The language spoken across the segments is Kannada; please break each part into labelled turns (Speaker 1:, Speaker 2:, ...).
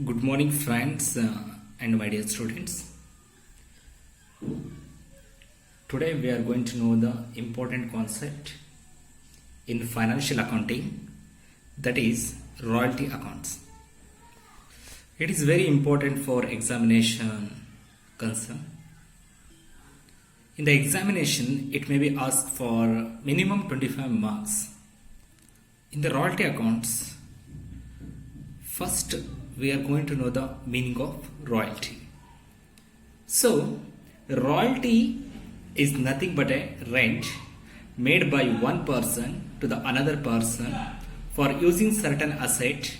Speaker 1: Good morning, friends and my dear students. Today we are going to know the important concept in financial accounting, that is royalty accounts. It is very important for examination concern. In the examination, it may be asked for minimum 25 marks. In the royalty accounts, first we are going to know the meaning of royalty. So, royalty is nothing but a rent made by one person to the another person for using certain asset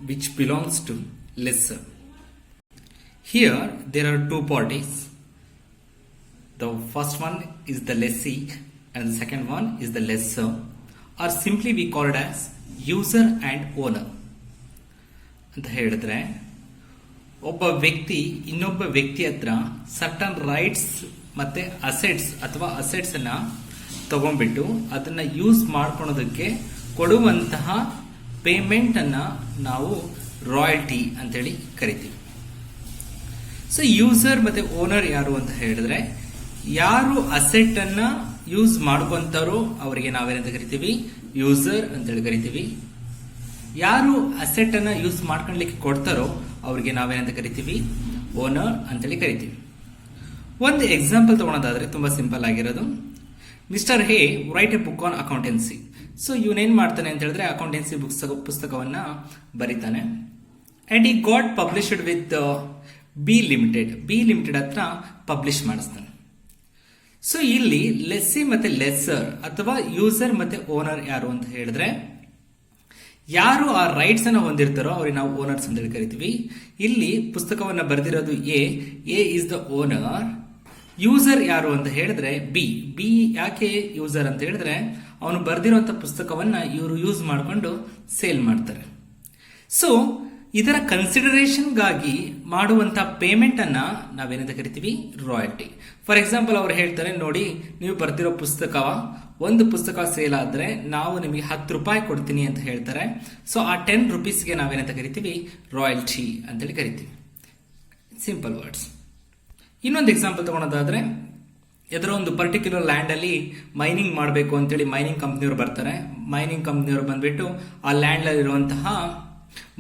Speaker 1: which belongs to lessor. Here there are two parties. The first one is the lessee and the second one is the lessor, or simply we call it as user and owner. ಅಂತ ಹೇಳಿದ್ರೆ ಒಬ್ಬ ವ್ಯಕ್ತಿ ಇನ್ನೊಬ್ಬ ವ್ಯಕ್ತಿ ಹತ್ರ ಸರ್ಟನ್ ರೈಟ್ಸ್ ಮತ್ತೆ ಅಸೆಟ್ಸ್ ಅಥವಾ ಅಸೆಟ್ಸ್ ಅನ್ನ ತಗೊಂಡ್ಬಿಟ್ಟು ಅದನ್ನ ಯೂಸ್ ಮಾಡ್ಕೊಳೋದಕ್ಕೆ ಕೊಡುವಂತಹ ಪೇಮೆಂಟ್ ಅನ್ನ ನಾವು ರಾಯಲ್ಟಿ ಅಂತೇಳಿ ಕರಿತೀವಿ. ಸೊ ಯೂಸರ್ ಮತ್ತೆ ಓನರ್ ಯಾರು ಅಂತ ಹೇಳಿದ್ರೆ, ಯಾರು ಅಸೆಟ್ ಅನ್ನ ಯೂಸ್ ಮಾಡ್ಕೊಂತಾರೋ ಅವರಿಗೆ ನಾವೇನಂತ ಕರಿತೀವಿ, ಯೂಸರ್ ಅಂತೇಳಿ ಕರಿತೀವಿ. ಯಾರು ಅಸೆಟ್ ಅನ್ನ ಯೂಸ್ ಮಾಡ್ಕೊಳ್ಲಿಕ್ಕೆ ಕೊಡ್ತಾರೋ ಅವ್ರಿಗೆ ನಾವೇನಂತ ಕರಿತೀವಿ, ಓನರ್ ಅಂತೇಳಿ ಕರಿತೀವಿ. ಒಂದು ಎಕ್ಸಾಂಪಲ್ ತಗೊಳೋದಾದ್ರೆ ತುಂಬಾ ಸಿಂಪಲ್ ಆಗಿರೋದು, Mister A write a book on accountancy. So ಇವನೇನ್ ಮಾಡ್ತಾನೆ ಅಂತ ಹೇಳಿದ್ರೆ ಅಕೌಂಟೆನ್ಸಿ ಪುಸ್ತಕವನ್ನ ಬರೀತಾನೆ. And he got published with B Limited ಹತ್ರ ಪಬ್ಲಿಷ್ ಮಾಡಿಸ್ತಾನೆ. ಸೊ ಇಲ್ಲಿ ಲೆಸ್ಸಿ ಮತ್ತೆ ಲೆಸ್ಸರ್ ಅಥವಾ ಯೂಸರ್ ಮತ್ತೆ ಓನರ್ ಯಾರು ಅಂತ ಹೇಳಿದ್ರೆ, ಯಾರು ಆ ರೈಟ್ಸ್ ಅನ್ನ ಹೊಂದಿರ್ತಾರೋ ಅವ್ರಿಗೆ ನಾವು ಓನರ್ಸ್ ಅಂತ ಹೇಳಿ ಕರಿತೀವಿ. ಇಲ್ಲಿ ಪುಸ್ತಕವನ್ನ ಬರೆದಿರೋದು A is the owner. User ಯಾರು ಅಂತ ಹೇಳಿದ್ರೆ ಬಿ ಯಾಕೆ ಯೂಸರ್ ಅಂತ ಹೇಳಿದ್ರೆ ಅವನು ಬರೆದಿರುವಂತ ಪುಸ್ತಕವನ್ನ ಇವರು ಯೂಸ್ ಮಾಡಿಕೊಂಡು ಸೇಲ್ ಮಾಡ್ತಾರೆ. ಸೊ ಇದರ ಕನ್ಸಿಡರೇಷನ್ ಗಾಗಿ ಮಾಡುವಂತ ಪೇಮೆಂಟ್ ಅನ್ನ ನಾವೇನಂತ ಕರಿತೀವಿ, ರಾಯಲ್ಟಿ. ಫಾರ್ ಎಕ್ಸಾಂಪಲ್ ಅವ್ರು ಹೇಳ್ತಾರೆ, ನೋಡಿ ನೀವು ಬರ್ತಿರೋ ಒಂದು ಪುಸ್ತಕ ಸೇಲ್ ಆದ್ರೆ ನಾವು ನಿಮಗೆ 10 ರೂಪಾಯಿ ಕೊಡ್ತೀನಿ ಅಂತ ಹೇಳ್ತಾರೆ. ಸೊ ಆ 10 ರೂಪೀಸ್ಗೆ ನಾವೇನಂತ ಕರಿತೀವಿ, ರಾಯಲ್ಟಿ ಅಂತೇಳಿ ಕರಿತೀವಿ. Simple words. ಇನ್ನೊಂದು ಎಕ್ಸಾಂಪಲ್ ತಗೊಳೋದಾದ್ರೆ, ಎದರೋ ಒಂದು ಪರ್ಟಿಕ್ಯುಲರ್ ಲ್ಯಾಂಡ್ ಅಲ್ಲಿ ಮೈನಿಂಗ್ ಮಾಡಬೇಕು ಅಂತೇಳಿ ಮೈನಿಂಗ್ ಕಂಪ್ನಿಯವರು ಬರ್ತಾರೆ. ಮೈನಿಂಗ್ ಕಂಪ್ನಿಯವರು ಬಂದ್ಬಿಟ್ಟು ಆ ಲ್ಯಾಂಡ್ ಅಲ್ಲಿ ಇರುವಂತಹ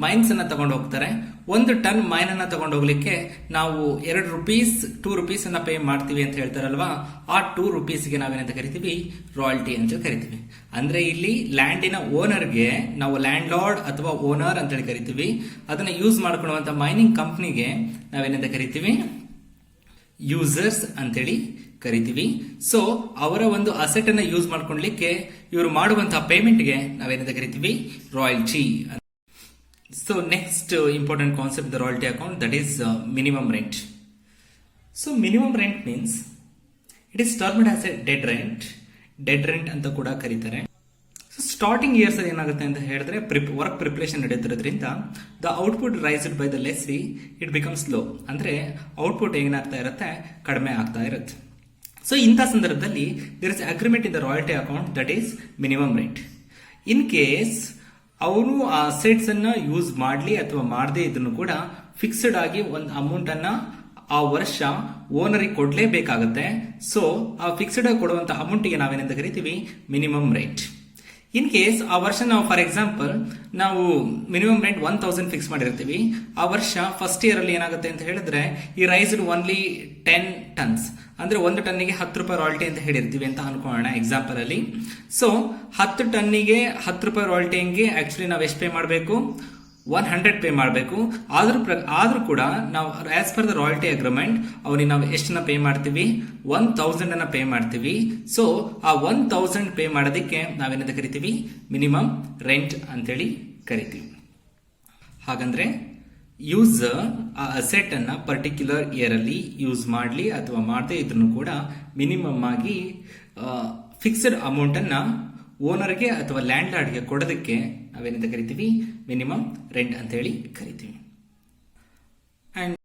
Speaker 1: ಮೈನ್ಸ್ ಅನ್ನ ತಗೊಂಡು ಹೋಗ್ತಾರೆ. 1 ಟನ್ ಮೈನ್ ಅನ್ನ ತಗೊಂಡು ಹೋಗ್ಲಿಕ್ಕೆ ನಾವು 2 ರೂಪೀಸ್ ಅನ್ನ ಪೇ ಮಾಡ್ತೀವಿ ಅಂತ ಹೇಳ್ತಾರಲ್ವಾ, ಆ 2 ರೂಪೀಸ್ಗೆ ನಾವೇನಂತ ಕರಿತೀವಿ, ರಾಯಲ್ಟಿ ಅಂತ ಕರಿತೀವಿ. ಅಂದ್ರೆ ಇಲ್ಲಿ ಲ್ಯಾಂಡಿನ ಓನರ್ಗೆ ನಾವು ಲ್ಯಾಂಡ್ ಲಾರ್ಡ್ ಅಥವಾ ಓನರ್ ಅಂತ ಹೇಳಿ ಕರಿತೀವಿ. ಅದನ್ನ ಯೂಸ್ ಮಾಡ್ಕೊಳ್ಳುವಂತ ಮೈನಿಂಗ್ ಕಂಪ್ನಿಗೆ ನಾವೇನಂತ ಕರಿತೀವಿ, ಯೂಸರ್ಸ್ ಅಂತೇಳಿ ಕರಿತೀವಿ. ಸೊ ಅವರ ಒಂದು ಅಸೆಟ್ ಅನ್ನ ಯೂಸ್ ಮಾಡ್ಕೊಳ್ಲಿಕ್ಕೆ ಇವರು ಮಾಡುವಂತಹ ಪೇಮೆಂಟ್ಗೆ ನಾವೇನಂತ ಕರಿತೀವಿ, royalty. So next important concept in the royalty account, that is minimum rent. So minimum rent means it is termed as a dead rent ಅಂತ ಕೂಡ ಕರೀತಾರೆ. ಸೊ ಸ್ಟಾರ್ಟಿಂಗ್ ಇಯರ್ಸ್ ಅಲ್ಲಿ ಏನಾಗುತ್ತೆ ಅಂತ ಹೇಳಿದ್ರೆ ವರ್ಕ್ ಪ್ರಿಪರೇಷನ್ ನಡೆಯುತ್ತಿರೋದ್ರಿಂದ the output raised by the lessee it becomes low. ಅಂದ್ರೆ ಔಟ್ಪುಟ್ ಏನಾಗ್ತಾ ಇರುತ್ತೆ, ಕಡಿಮೆ ಆಗ್ತಾ ಇರುತ್ತೆ. ಸೊ ಇಂಥ ಸಂದರ್ಭದಲ್ಲಿ there is agreement in the royalty account, that is minimum rent. In case ಅವನು ಆ ಅಸೆಟ್ಸ್ ಅನ್ನ ಯೂಸ್ ಮಾಡಲಿ ಅಥವಾ ಮಾಡದೇ ಇದನ್ನು ಕೂಡ ಫಿಕ್ಸ್ಡ್ ಆಗಿ ಒಂದು ಅಮೌಂಟ್ ಅನ್ನ ಆ ವರ್ಷ ಓನರಿಗೆ ಕೊಡ್ಲೇಬೇಕಾಗುತ್ತೆ. ಸೊ ಆ ಫಿಕ್ಸ್ಡ್ ಆಗಿ ಕೊಡುವಂತ ಅಮೌಂಟ್ಗೆ ನಾವೇನಂತ ಕರಿತೀವಿ, ಮಿನಿಮಮ್ ರೆಂಟ್. ಇನ್ ಕೇಸ್ ಆ ವರ್ಷ ನಾವು ಫಾರ್ ಎಕ್ಸಾಂಪಲ್ ನಾವು ಮಿನಿಮಮ್ ರೆಂಟ್ 1000 ಫಿಕ್ಸ್ ಮಾಡಿರ್ತೀವಿ. ಆ ವರ್ಷ ಫಸ್ಟ್ ಇಯರ್ ಅಲ್ಲಿ ಏನಾಗುತ್ತೆ ಅಂತ ಹೇಳಿದ್ರೆ ಈ ರೈಸ್ಡ್ ಓನ್ಲಿ 10 ಟನ್ಸ್, ಅಂದ್ರೆ 1 ಟನ್ನಿಗೆ 10 ರೂಪಾಯಿ ರಾಯಲ್ಟಿ ಅಂತ ಹೇಳಿರ್ತೀವಿ ಅಂತ ಅನ್ಕೊಳ್ಳೋಣ ಎಕ್ಸಾಂಪಲ್ ಅಲ್ಲಿ. ಸೊ 10 ಟನ್ನಿಗೆ 10 ರೂಪಾಯಿ ರಾಯಲ್ಟಿಗೆ ಆಕ್ಚುಲಿ ನಾವು ಎಷ್ಟು ಪೇ ಮಾಡಬೇಕು, 100 ಪೇ ಮಾಡಬೇಕು. ಆದ್ರೂ ಕೂಡ ನಾವು as per the royalty agreement ಅವನಿಗೆ ನಾವು ಎಷ್ಟನ್ನ ಪೇ ಮಾಡ್ತೀವಿ, 1000 ಅನ್ನ ಪೇ ಮಾಡ್ತೀವಿ. ಸೊ ಆ 1000 ಪೇ ಮಾಡೋದಕ್ಕೆ ನಾವೇನಂತ ಕರಿತೀವಿ, ಮಿನಿಮಮ್ ರೆಂಟ್ ಅಂತೇಳಿ ಕರಿತೀವಿ. ಹಾಗಂದ್ರೆ ಯೂಸರ್ ಆ ಅಸೆಟ್ ಅನ್ನ ಪರ್ಟಿಕ್ಯುಲರ್ ಇಯರ್ ಅಲ್ಲಿ ಯೂಸ್ ಮಾಡಲಿ ಅಥವಾ ಮಾಡದೇ ಇದ್ರೂ ಕೂಡ ಮಿನಿಮಮ್ ಆಗಿ ಫಿಕ್ಸ್ಡ್ ಅಮೌಂಟ್ ಅನ್ನ ಓನರ್ಗೆ ಅಥವಾ ಲ್ಯಾಂಡ್ ಲಾರ್ಡ್ಗೆ ಕೊಡೋದಕ್ಕೆ ನಾವೇನಂತ ಕರಿತೀವಿ, ಮಿನಿಮಮ್ ರೆಂಟ್ ಅಂತ ಹೇಳಿ ಕರಿತೀವಿ. And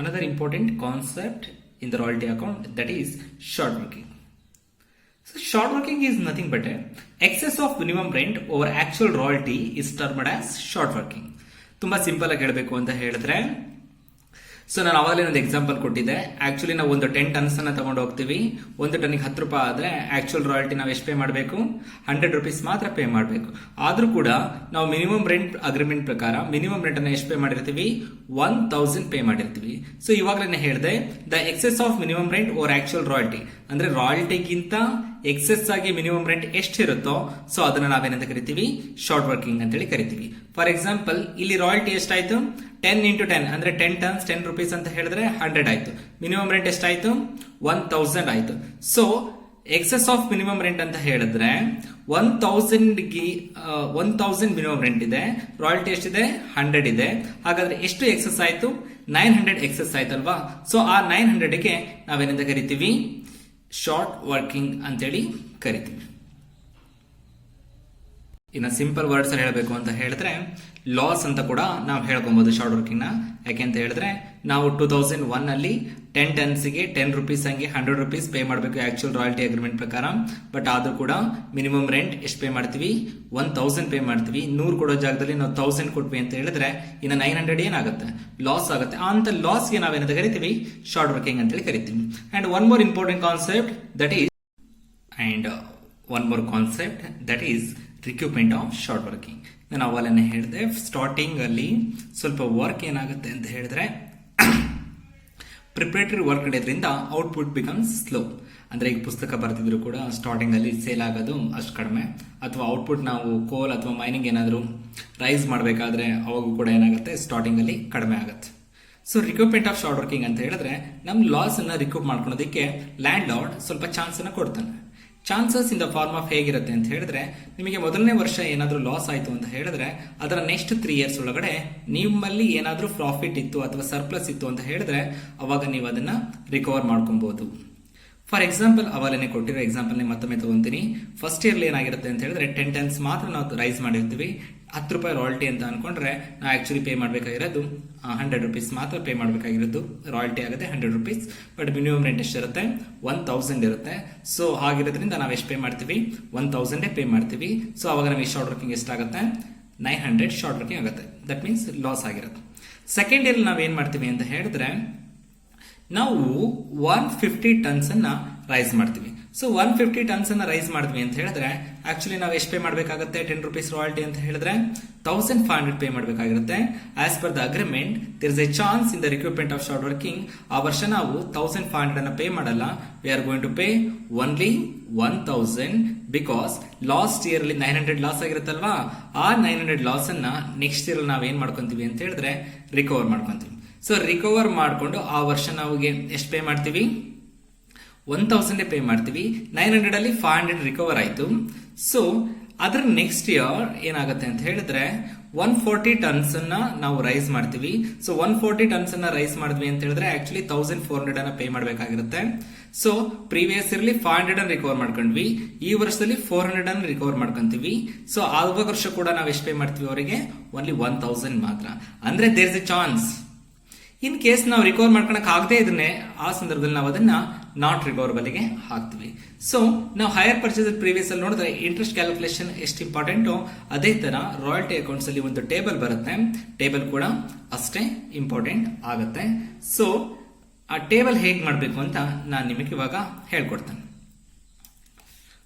Speaker 1: another important concept in the royalty account, that is short working. So short working is nothing but a excess of minimum rent over actual royalty is termed as short working. ತುಂಬಾ ಸಿಂಪಲ್ ಆಗಿ ಹೇಳಬೇಕು ಅಂತ ಹೇಳಿದ್ರೆ, ಸೊ ನಾನು ಅವಾಗಲೇ ಒಂದು ಎಕ್ಸಾಂಪಲ್ ಕೊಟ್ಟಿದ್ದೆ. ಆಕ್ಚುಲಿ ನಾವು ಒಂದು 10 ಟನ್ಸ್ ಅನ್ನ ತಗೊಂಡು ಹೋಗ್ತೀವಿ, ಒಂದು ಟನ್ನಿಗೆ 10 ರೂಪಾಯಿ ಆದ್ರೆ ಆಕ್ಚುಯಲ್ ರಾಯಲ್ಟಿ ನಾವು ಎಷ್ಟು ಪೇ ಮಾಡಬೇಕು? 100 ರುಪೀಸ್ ಮಾತ್ರ ಪೇ ಮಾಡಬೇಕು. ಆದ್ರೂ ಕೂಡ ನಾವು ಮಿನಿಮಮ್ ರೆಂಟ್ ಅಗ್ರಿಮೆಂಟ್ ಪ್ರಕಾರ ಮಿನಿಮಮ್ ರೆಂಟ್ ಅನ್ನ ಎಷ್ಟು ಪೇ ಮಾಡಿರ್ತೀವಿ? 1000 ಪೇ ಮಾಡಿರ್ತೀವಿ. ಸೊ ಇವಾಗಲೇ ಹೇಳಿದೆ, the excess of minimum rent or actual royalty, ಅಂದ್ರೆ ರಾಯಲ್ಟಿಗಿಂತ ಎಕ್ಸೆಸ್ ಆಗಿ ಮಿನಿಮಮ್ ರೆಂಟ್ ಎಷ್ಟಿರುತ್ತೋ ಸೊ ಅದನ್ನ ನಾವೇನಂತ ಕರಿತೀವಿ? ಶಾರ್ಟ್ ವರ್ಕಿಂಗ್ ಅಂತ ಹೇಳಿ ಕರಿತೀವಿ. ಫಾರ್ ಎಕ್ಸಾಂಪಲ್, ಇಲ್ಲಿ ರಾಯಲ್ಟಿ ಎಷ್ಟಾಯ್ತು? 10 into 10 ಅಂದ್ರೆ 10 ಟನ್ಸ್ 10 ರುಪೀಸ್ ಅಂತ ಹೇಳಿದ್ರೆ 100 ಆಯ್ತು. ಮಿನಿಮಮ್ ರೆಂಟ್ ಎಷ್ಟಾಯ್ತು? 1000 ಆಯ್ತು. So excess of minimum rent ಅಂತ ಹೇಳಿದ್ರೆ 1000 ಮಿನಿಮಮ್ ರೆಂಟ್ ಇದೆ, ರಾಯಲ್ಟಿ ಎಷ್ಟಿದೆ? 100 ಇದೆ. ಹಾಗಾದ್ರೆ ಎಷ್ಟು ಎಕ್ಸೆಸ್ ಆಯ್ತು? 900 ಎಕ್ಸೆಸ್ ಆಯ್ತಲ್ವಾ? ಸೊ ಆ 900ಗೆ ನಾವೇನಂತ ಕರಿತೀವಿ? ಶಾರ್ಟ್ ವರ್ಕಿಂಗ್ ಅಂತೇಳಿ ಕರಿತೀವಿ. ಇನ್ನು ಸಿಂಪಲ್ ವರ್ಡ್ಸ್ ಅಲ್ಲಿ ಹೇಳಬೇಕು ಅಂತ ಹೇಳಿದ್ರೆ ಲಾಸ್ ಅಂತ ಕೂಡ ನಾವು ಹೇಳ್ಕೊಬಹುದು ಶಾರ್ಟ್ ವರ್ಕಿಂಗ್ ನ. ಯಾಕೆ ಅಂತ ಹೇಳಿದ್ರೆ ನಾವು 2001 ಅಲ್ಲಿ 10 ಟನ್ಸ್ಗೆ 10 ರುಪೀಸ್ ಹಂಗೆ 100 ರುಪೀಸ್ ಪೇ ಮಾಡಬೇಕು ಆಕ್ಚುಯಲ್ ರಾಯಲ್ಟಿ ಅಗ್ರಿಮೆಂಟ್ ಪ್ರಕಾರ. ಬಟ್ ಆದ್ರೂ ಕೂಡ ಮಿನಿಮಮ್ ರೆಂಟ್ ಎಷ್ಟು ಪೇ ಮಾಡ್ತೀವಿ? 1000 ಪೇ ಮಾಡ್ತೀವಿ. 100 ಕೊಡೋ ಜಾಗದಲ್ಲಿ ನಾವು 1000 ಕೊಟ್ವಿ ಅಂತ ಹೇಳಿದ್ರೆ ಇನ್ನು 900 ಏನಾಗುತ್ತೆ? ಲಾಸ್ ಆಗುತ್ತೆ. ಅಂತ ಲಾಸ್ಗೆ ನಾವೇನಂತ ಕರಿತೀವಿ? ಶಾರ್ಟ್ ವರ್ಕಿಂಗ್ ಅಂತೇಳಿ ಕರಿತೀವಿ. And one more important concept that is recoupment of short working. ನಾನು ಅವಾಗಲೇ ಹೇಳಿದೆ, ಸ್ಟಾರ್ಟಿಂಗ್ ಅಲ್ಲಿ ಸ್ವಲ್ಪ ವರ್ಕ್ ಏನಾಗುತ್ತೆ ಅಂತ ಹೇಳಿದ್ರೆ ಪ್ರಿಪರೇಟರಿ ವರ್ಕ್ ಇಡೋದ್ರಿಂದ ಔಟ್ಪುಟ್ ಬಿಕಮ್ಸ್ ಸ್ಲೋ. ಅಂದ್ರೆ ಈಗ ಪುಸ್ತಕ ಬರ್ತಿದ್ರು ಕೂಡ ಸ್ಟಾರ್ಟಿಂಗ್ ಅಲ್ಲಿ ಸೇಲ್ ಆಗೋದು ಅಷ್ಟು ಕಡಿಮೆ, ಅಥವಾ ಔಟ್ಪುಟ್ ನಾವು ಕೋಲ್ ಅಥವಾ ಮೈನಿಂಗ್ ಏನಾದರೂ ರೈಸ್ ಮಾಡಬೇಕಾದ್ರೆ ಅವಾಗೂ ಕೂಡ ಏನಾಗುತ್ತೆ? ಸ್ಟಾರ್ಟಿಂಗ್ ಅಲ್ಲಿ ಕಡಿಮೆ ಆಗುತ್ತೆ. So recoupment of short working ಅಂತ ಹೇಳಿದ್ರೆ ನಮ್ ಲಾಸ್ ಅನ್ನ ರಿಕ್ಯೂಪ್ ಮಾಡ್ಕೊಳೋದಕ್ಕೆ ಲ್ಯಾಂಡ್ ಲಾರ್ಡ್ ಸ್ವಲ್ಪ ಚಾನ್ಸ್ ಅನ್ನ ಕೊಡ್ತಾನೆ. Chances in the form of ಹೇಗಿರುತ್ತೆ ಅಂತ ಹೇಳಿದ್ರೆ, ನಿಮಗೆ ಮೊದಲನೇ ವರ್ಷ ಏನಾದರೂ ಲಾಸ್ ಆಯಿತು ಅಂತ ಹೇಳಿದ್ರೆ ಅದರ ನೆಕ್ಸ್ಟ್ 3 ಇಯರ್ಸ್ ಒಳಗಡೆ ನಿಮ್ಮಲ್ಲಿ ಏನಾದರೂ ಪ್ರಾಫಿಟ್ ಇತ್ತು ಅಥವಾ ಸರ್ಪ್ಲಸ್ ಇತ್ತು ಅಂತ ಹೇಳಿದ್ರೆ ಅವಾಗ ನೀವು ಅದನ್ನ ರಿಕವರ್ ಮಾಡ್ಕೊಬಹುದು. ಫಾರ್ ಎಕ್ಸಾಂಪಲ್, ಅವಾಗಲೇ ಕೊಟ್ಟಿರೋ ಎಕ್ಸಾಂಪಲ್ ಮತ್ತೊಮ್ಮೆ ತಗೊಂತೀನಿ. ಫಸ್ಟ್ ಇಯರ್ಲಿ ಏನಾಗಿರುತ್ತೆ ಅಂತ ಹೇಳಿದ್ರೆ 10 ಟನ್ಸ್ ಮಾತ್ರ ನಾವು ರೈಸ್ ಮಾಡಿರ್ತೀವಿ. 10 ರೂಪಾಯಿ ರಾಯಲ್ಟಿ ಅಂತ ಅನ್ಕೊಂಡ್ರೆ ನಾವು ಆಕ್ಚುಲಿ ಪೇ ಮಾಡಬೇಕಾಗಿರೋದು 100 ರುಪೀಸ್ ಮಾತ್ರ ಪೇ ಮಾಡಬೇಕಾಗಿರೋದು. ರಾಯಲ್ಟಿ ಆಗುತ್ತೆ 100 ರುಪೀಸ್. ಬಟ್ ಮಿನಿಮಮ್ ರೆಂಟ್ ಎಷ್ಟಿರುತ್ತೆ? 1000 ಇರುತ್ತೆ. ಸೊ ಹಾಗಿರೋದ್ರಿಂದ ನಾವು ಎಷ್ಟು ಪೇ ಮಾಡ್ತೀವಿ? 1000 ಪೇ ಮಾಡ್ತೀವಿ. ಸೊ ಅವಾಗ ನಮಗೆ ಶಾರ್ಟ್ ವರ್ಕಿಂಗ್ ಎಷ್ಟಾಗುತ್ತೆ? 900 ಶಾರ್ಟ್ ವರ್ಕಿಂಗ್ ಆಗುತ್ತೆ. ದಟ್ ಮೀನ್ಸ್ ಲಾಸ್ ಆಗಿರುತ್ತೆ. ಸೆಕೆಂಡ್ ಇಯರ್ ನಾವು ಏನ್ ಮಾಡ್ತೀವಿ ಅಂತ ಹೇಳಿದ್ರೆ ನಾವು 150 ಟನ್ಸ್ ಅನ್ನ ರೈಸ್ ಮಾಡ್ತೀವಿ. ಸೊ 150 ಟನ್ಸ್ ಅನ್ನ ರೈಸ್ ಮಾಡಿದ್ವಿ ಅಂತ ಹೇಳಿದ್ರೆ ಆಕ್ಚುಲಿ ನಾವು ಎಷ್ಟು ಪೇ ಮಾಡಬೇಕಾಗುತ್ತೆ? 10 ರುಪೀಸ್ ರಾಯಲ್ಟಿ ಅಂತ ಹೇಳಿದ್ರೆ 1500 ಪೇ ಮಾಡಬೇಕಾಗಿರುತ್ತೆ. As per the agreement there is a chance in the recoupment of short working. ಆ ವರ್ಷ ನಾವು 1500 ಅನ್ನ ಪೇ ಮಾಡಲ್ಲ. We are going to pay only 1000 because last year ಅಲ್ಲಿ 900 ಲಾಸ್ ಆಗಿರುತ್ತಲ್ವಾ? ಆ 900 ಲಾಸ್ ಅನ್ನ ನೆಕ್ಸ್ಟ್ ಇಯರ್ ನಾವು ಏನ್ ಮಾಡ್ಕೊಂತೀವಿ ಅಂತ ಹೇಳಿದ್ರೆ ರಿಕವರ್ ಮಾಡ್ಕೊಂತೀವಿ. ಸೊ ರಿಕವರ್ ಮಾಡಿಕೊಂಡು ಆ ವರ್ಷ ನಾವು ಎಷ್ಟು ಪೇ ಮಾಡ್ತೀವಿ? 1000 ಪೇ ಮಾಡ್ತೀವಿ. 900 ಅಲ್ಲಿ 500 ರಿಕವರ್ ಆಯ್ತು. ಸೊ ಅದರ ನೆಕ್ಸ್ಟ್ ಇಯರ್ ಏನಾಗುತ್ತೆ ಅಂತ ಹೇಳಿದ್ರೆ 140 ಟನ್ಸ್ ಅನ್ನ ನಾವು ರೈಸ್ ಮಾಡ್ತೀವಿ. ಸೊ 140 ಟನ್ಸ್ ಅನ್ನ ರೈಸ್ ಮಾಡಿದ್ವಿ ಅಂತ ಹೇಳಿದ್ರೆ ಆಕ್ಚುಲಿ 1400 ಅನ್ನ ಪೇ ಮಾಡಬೇಕಾಗಿರುತ್ತೆ. ಸೊ ಪ್ರೀವಿಯಸ್ ಇಯರ್ಲಿ 500 ಅನ್ನ ರಿಕವರ್ ಮಾಡ್ಕೊಂಡ್ವಿ. ಈ ವರ್ಷದಲ್ಲಿ 400 ಅನ್ನ ರಿಕವರ್ ಮಾಡ್ಕೊಂತೀವಿ. ಸೊ ಆ ವರ್ಷ ಕೂಡ ನಾವು ಎಷ್ಟು ಪೇ ಮಾಡ್ತೀವಿ ಅವರಿಗೆ? ಓನ್ಲಿ 1000 ಮಾತ್ರ. ಅಂದ್ರೆ there is a chance in case ನಾವು ರಿಕವರ್ ಮಾಡ್ಕೊಳಕ್ ಆಗದೆ ಇದನ್ನೇ ಆ ಸಂದರ್ಭದಲ್ಲಿ ನಾವು ಅದನ್ನ ನಾಟ್ ರಿಕವರಬಲ್ ಗೆ ಹಾಕ್ತಿವಿ. ಸೊ ನಾವು ಹೈಯರ್ ಪರ್ಚೇಸ್ ಪ್ರೀವಿಯಸ್ ಅಲ್ಲಿ ನೋಡಿದ್ರೆ ಇಂಟ್ರೆಸ್ಟ್ ಕ್ಯಾಲ್ಕುಲೇಷನ್ ಎಷ್ಟು ಇಂಪಾರ್ಟೆಂಟ್, ಅದೇ ತರ ರಾಯಲ್ಟಿ ಅಕೌಂಟ್ಸ್ ಅಲ್ಲಿ ಒಂದು ಟೇಬಲ್ ಬರುತ್ತೆ. ಟೇಬಲ್ ಕೂಡ ಅಷ್ಟೇ ಇಂಪಾರ್ಟೆಂಟ್ ಆಗುತ್ತೆ. ಸೊ ಆ ಟೇಬಲ್ ಹೇಗೆ ಮಾಡಬೇಕು ಅಂತ ನಾನು ನಿಮಗೆ ಇವಾಗ ಹೇಳ್ಕೊಡ್ತೇನೆ.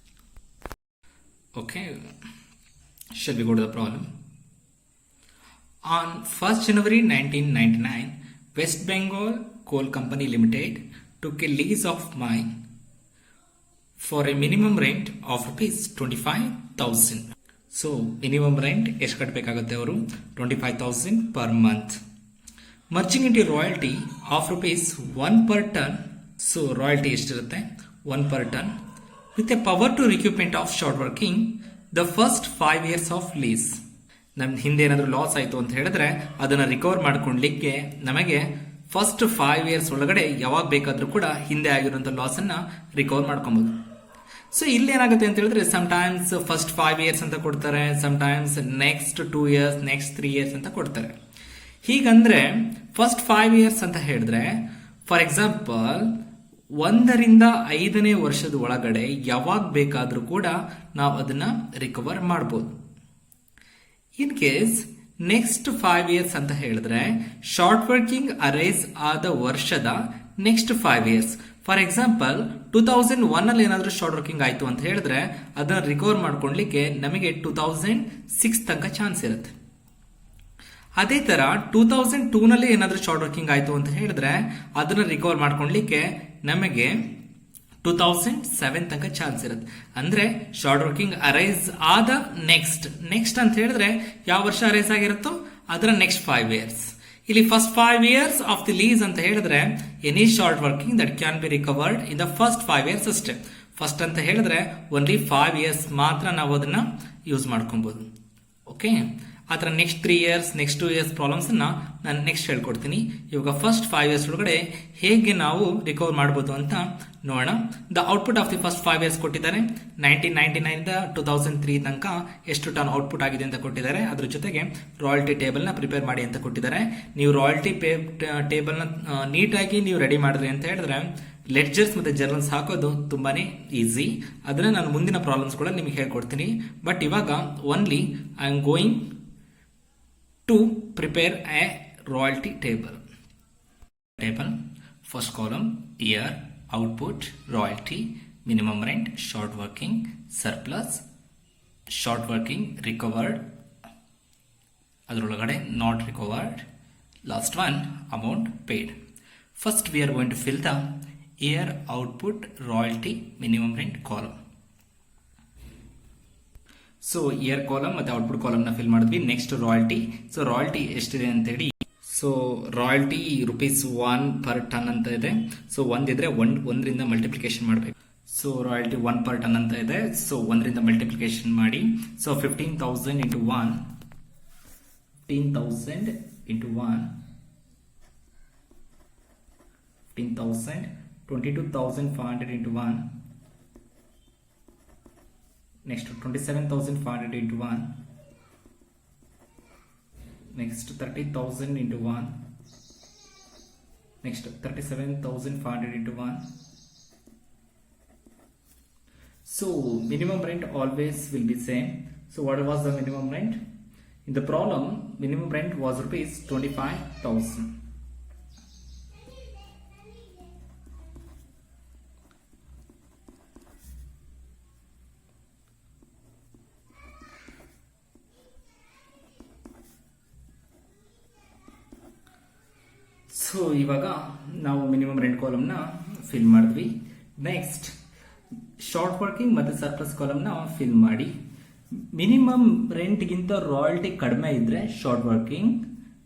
Speaker 1: Okay, shall we go to the problem? On 1st January 1999, West Bengal Coal Company Limited took a lease of mine for a minimum rent of rupees 25,000. So minimum rent ಎಷ್ಟು ಕಟ್ಟಬೇಕಾಗುತ್ತೆ ಅವರು? 25,000 per month. Merging into royalty of rupees 1 per ton. So royalty ಎಷ್ಟಿರುತ್ತೆ? 1 per ton. With a power to recoupment of short working the first 5 years of lease. ನಮ್ ಹಿಂದೆ ಏನಾದ್ರು ಲಾಸ್ ಆಯ್ತು ಅಂತ ಹೇಳಿದ್ರೆ ಅದನ್ನ ರಿಕವರ್ ಮಾಡ್ಕೊಂಡ್ಲಿಕ್ಕೆ ನಮಗೆ ಫಸ್ಟ್ 5 ಇಯರ್ಸ್ ಒಳಗಡೆ ಯಾವಾಗ ಬೇಕಾದ್ರೂ ಕೂಡ ಹಿಂದೆ ಆಗಿರುವಂತ ಲಾಸ್ ಅನ್ನ ರಿಕವರ್ ಮಾಡ್ಕೊಬಹುದು. ಸೊ ಇಲ್ಲಿ ಏನಾಗುತ್ತೆ ಅಂತ ಹೇಳಿದ್ರೆ ಸಮ್ ಟೈಮ್ಸ್ ಫಸ್ಟ್ 5 ಇಯರ್ಸ್ ಅಂತ ಕೊಡ್ತಾರೆ, some times next 2 years, next 3 years ಅಂತ ಕೊಡ್ತಾರೆ. ಹೀಗಂದ್ರೆ ಫಸ್ಟ್ 5 ಇಯರ್ಸ್ ಅಂತ ಹೇಳಿದ್ರೆ ಫಾರ್ ಎಕ್ಸಾಂಪಲ್ 1 ರಿಂದ 5ನೇ ವರ್ಷದ ಒಳಗಡೆ ಯಾವಾಗ ಬೇಕಾದ್ರೂ ಕೂಡ ನಾವು ಅದನ್ನ ರಿಕವರ್ ಮಾಡಬಹುದು. ಇನ್ ಕೇಸ್ ನೆಕ್ಸ್ಟ್ 5 ಇಯರ್ಸ್ ಅಂತ ಹೇಳಿದ್ರೆ ಶಾರ್ಟ್ ವರ್ಕಿಂಗ್ ಅರೈಸ್ ಆದ ವರ್ಷದ ನೆಕ್ಸ್ಟ್ 5 ಇಯರ್ಸ್. ಫಾರ್ ಎಕ್ಸಾಂಪಲ್ 2001 ಅಲ್ಲಿ ಏನಾದರೂ ಶಾರ್ಟ್ ವರ್ಕಿಂಗ್ ಆಯ್ತು ಅಂತ ಹೇಳಿದ್ರೆ ಅದನ್ನ ರಿಕವರ್ ಮಾಡ್ಕೊಳ್ಲಿಕ್ಕೆ ನಮಗೆ 2006 ತನಕ ಚಾನ್ಸ್ ಇರುತ್ತೆ. ಅದೇ ತರ 2002 ನಲ್ಲಿ ಏನಾದರೂ ಶಾರ್ಟ್ ವರ್ಕಿಂಗ್ ಆಯ್ತು ಅಂತ ಹೇಳಿದ್ರೆ ಅದನ್ನ ರಿಕವರ್ ಮಾಡ್ಕೊಳ್ಲಿಕ್ಕೆ ನಮಗೆ 2007 ತನಕ ಚಾನ್ಸ್ ಇರುತ್ತೆ. ಅಂದ್ರೆ ಶಾರ್ಟ್ ವರ್ಕಿಂಗ್ ಅರೈಸ್ ಆದ ನೆಕ್ಸ್ಟ್ ಅಂತ ಹೇಳಿದ್ರೆ ಯಾವ ವರ್ಷ ಅರೈಸ್ ಆಗಿರುತ್ತೋ ಅದರ ನೆಕ್ಸ್ಟ್ 5 ಇಯರ್ಸ್. ಇಲ್ಲಿ first 5 years of the lease ಅಂತ ಹೇಳಿದ್ರೆ any short working that can be recovered in the first 5 years ಅಷ್ಟೇ. ಫಸ್ಟ್ ಅಂತ ಹೇಳಿದ್ರೆ ಓನ್ಲಿ 5 ಇಯರ್ಸ್ ಮಾತ್ರ ನಾವು ಅದನ್ನ ಯೂಸ್ ಮಾಡ್ಕೊಬಹುದು. ಓಕೆ, ಆತರ next 3 years next 2 years problems ಅನ್ನ ನಾನು ನೆಕ್ಸ್ಟ್ ಹೇಳ್ಕೊಡ್ತೀನಿ. ಇವಾಗ ಫಸ್ಟ್ 5 ಇಯರ್ಸ್ ಒಳಗಡೆ ಹೇಗೆ ನಾವು ರಿಕವರ್ ಮಾಡಬಹುದು ಅಂತ ನೋಡೋಣ. The output of the first 5 years ಕೊಟ್ಟಿದ್ದಾರೆ. 1999 ಇಂದ 2003 ತನಕ ಎಷ್ಟು ಟನ್ ಔಟ್ಪುಟ್ ಆಗಿದೆ ಅಂತ ಕೊಟ್ಟಿದ್ದಾರೆ. ಅದ್ರ ಜೊತೆಗೆ ರಾಯಲ್ಟಿ ಟೇಬಲ್ ನ ಪ್ರಿಪೇರ್ ಮಾಡಿ ಅಂತ ಕೊಟ್ಟಿದ್ದಾರೆ. ನೀವು ರಾಯಲ್ಟಿ ಟೇಬಲ್ ನ ನೀಟಾಗಿ ನೀವು ರೆಡಿ ಮಾಡಿದ್ರಿ ಅಂತ ಹೇಳಿದ್ರೆ ಲೆಡ್ಜರ್ಸ್ ಮತ್ತೆ ಜರ್ನಲ್ಸ್ ಹಾಕೋದು ತುಂಬಾನೇ ಈಸಿ. ಅದನ್ನ ನಾನು ಮುಂದಿನ ಪ್ರಾಬ್ಲಮ್ಸ್ ಕೂಡ ನಿಮಗೆ ಹೇಳ್ಕೊಡ್ತೀನಿ. ಬಟ್ ಇವಾಗ only I am going to prepare a royalty table. First column year, output, royalty, minimum rent, short working, surplus, short working, recovered, adrolagade not recovered, last one amount paid. First we are going to fill the year, output, royalty, minimum rent column. So here column ಮತ್ತೆ ಔಟ್ಪುಟ್ ಕಾಲಮ್ ನ ಫಿಲ್ ಮಾಡಿದ್ವಿ. Next royalty. ಸೊ ರಾಯಲ್ಟಿ ಎಷ್ಟಿದೆ ಅಂತ ಹೇಳಿ, ಸೊ ರಾಯಲ್ಟಿ ₹1 per ಟನ್ ಅಂತ ಇದೆ. ಸೊ ಒಂದಿದ್ರೆ ಒಂದರಿಂದ ಮಲ್ಟಿಪ್ಲಿಕೇಶನ್ ಮಾಡಬೇಕು. ಸೊ ರಾಯಲ್ಟಿ 1 per ಟನ್ ಅಂತ ಇದೆ. ಸೊ ಒಂದರಿಂದ ಮಲ್ಟಿಪ್ಲಿಕೇಶನ್ ಮಾಡಿ. So 15,000 into 1, 15,000 into 1, 15,000, 22,500 into 1. Next 27,500 into 1. Next 30,000 into 1. Next 37,500 into 1. So minimum rent always will be same. So what was the minimum rent? In the problem, minimum rent was ₹25,000. So ಇವಾಗ ನಾವು ಮಿನಿಮಮ್ ರೆಂಟ್ ಕಾಲಮ್ ನ ಫಿಲ್ ಮಾಡಿದ್ವಿ. ನೆಕ್ಸ್ಟ್ ಶಾರ್ಟ್ ವರ್ಕಿಂಗ್ ಮತ್ತೆ ಸರ್ಪ್ಲಸ್ ಕಾಲಮ್ ನ ಫಿಲ್ ಮಾಡಿ. ಮಿನಿಮಮ್ ರೆಂಟ್ ಗಿಂತ ರಾಯಲ್ಟಿ ಕಡಿಮೆ ಇದ್ರೆ ಶಾರ್ಟ್ ವರ್ಕಿಂಗ್,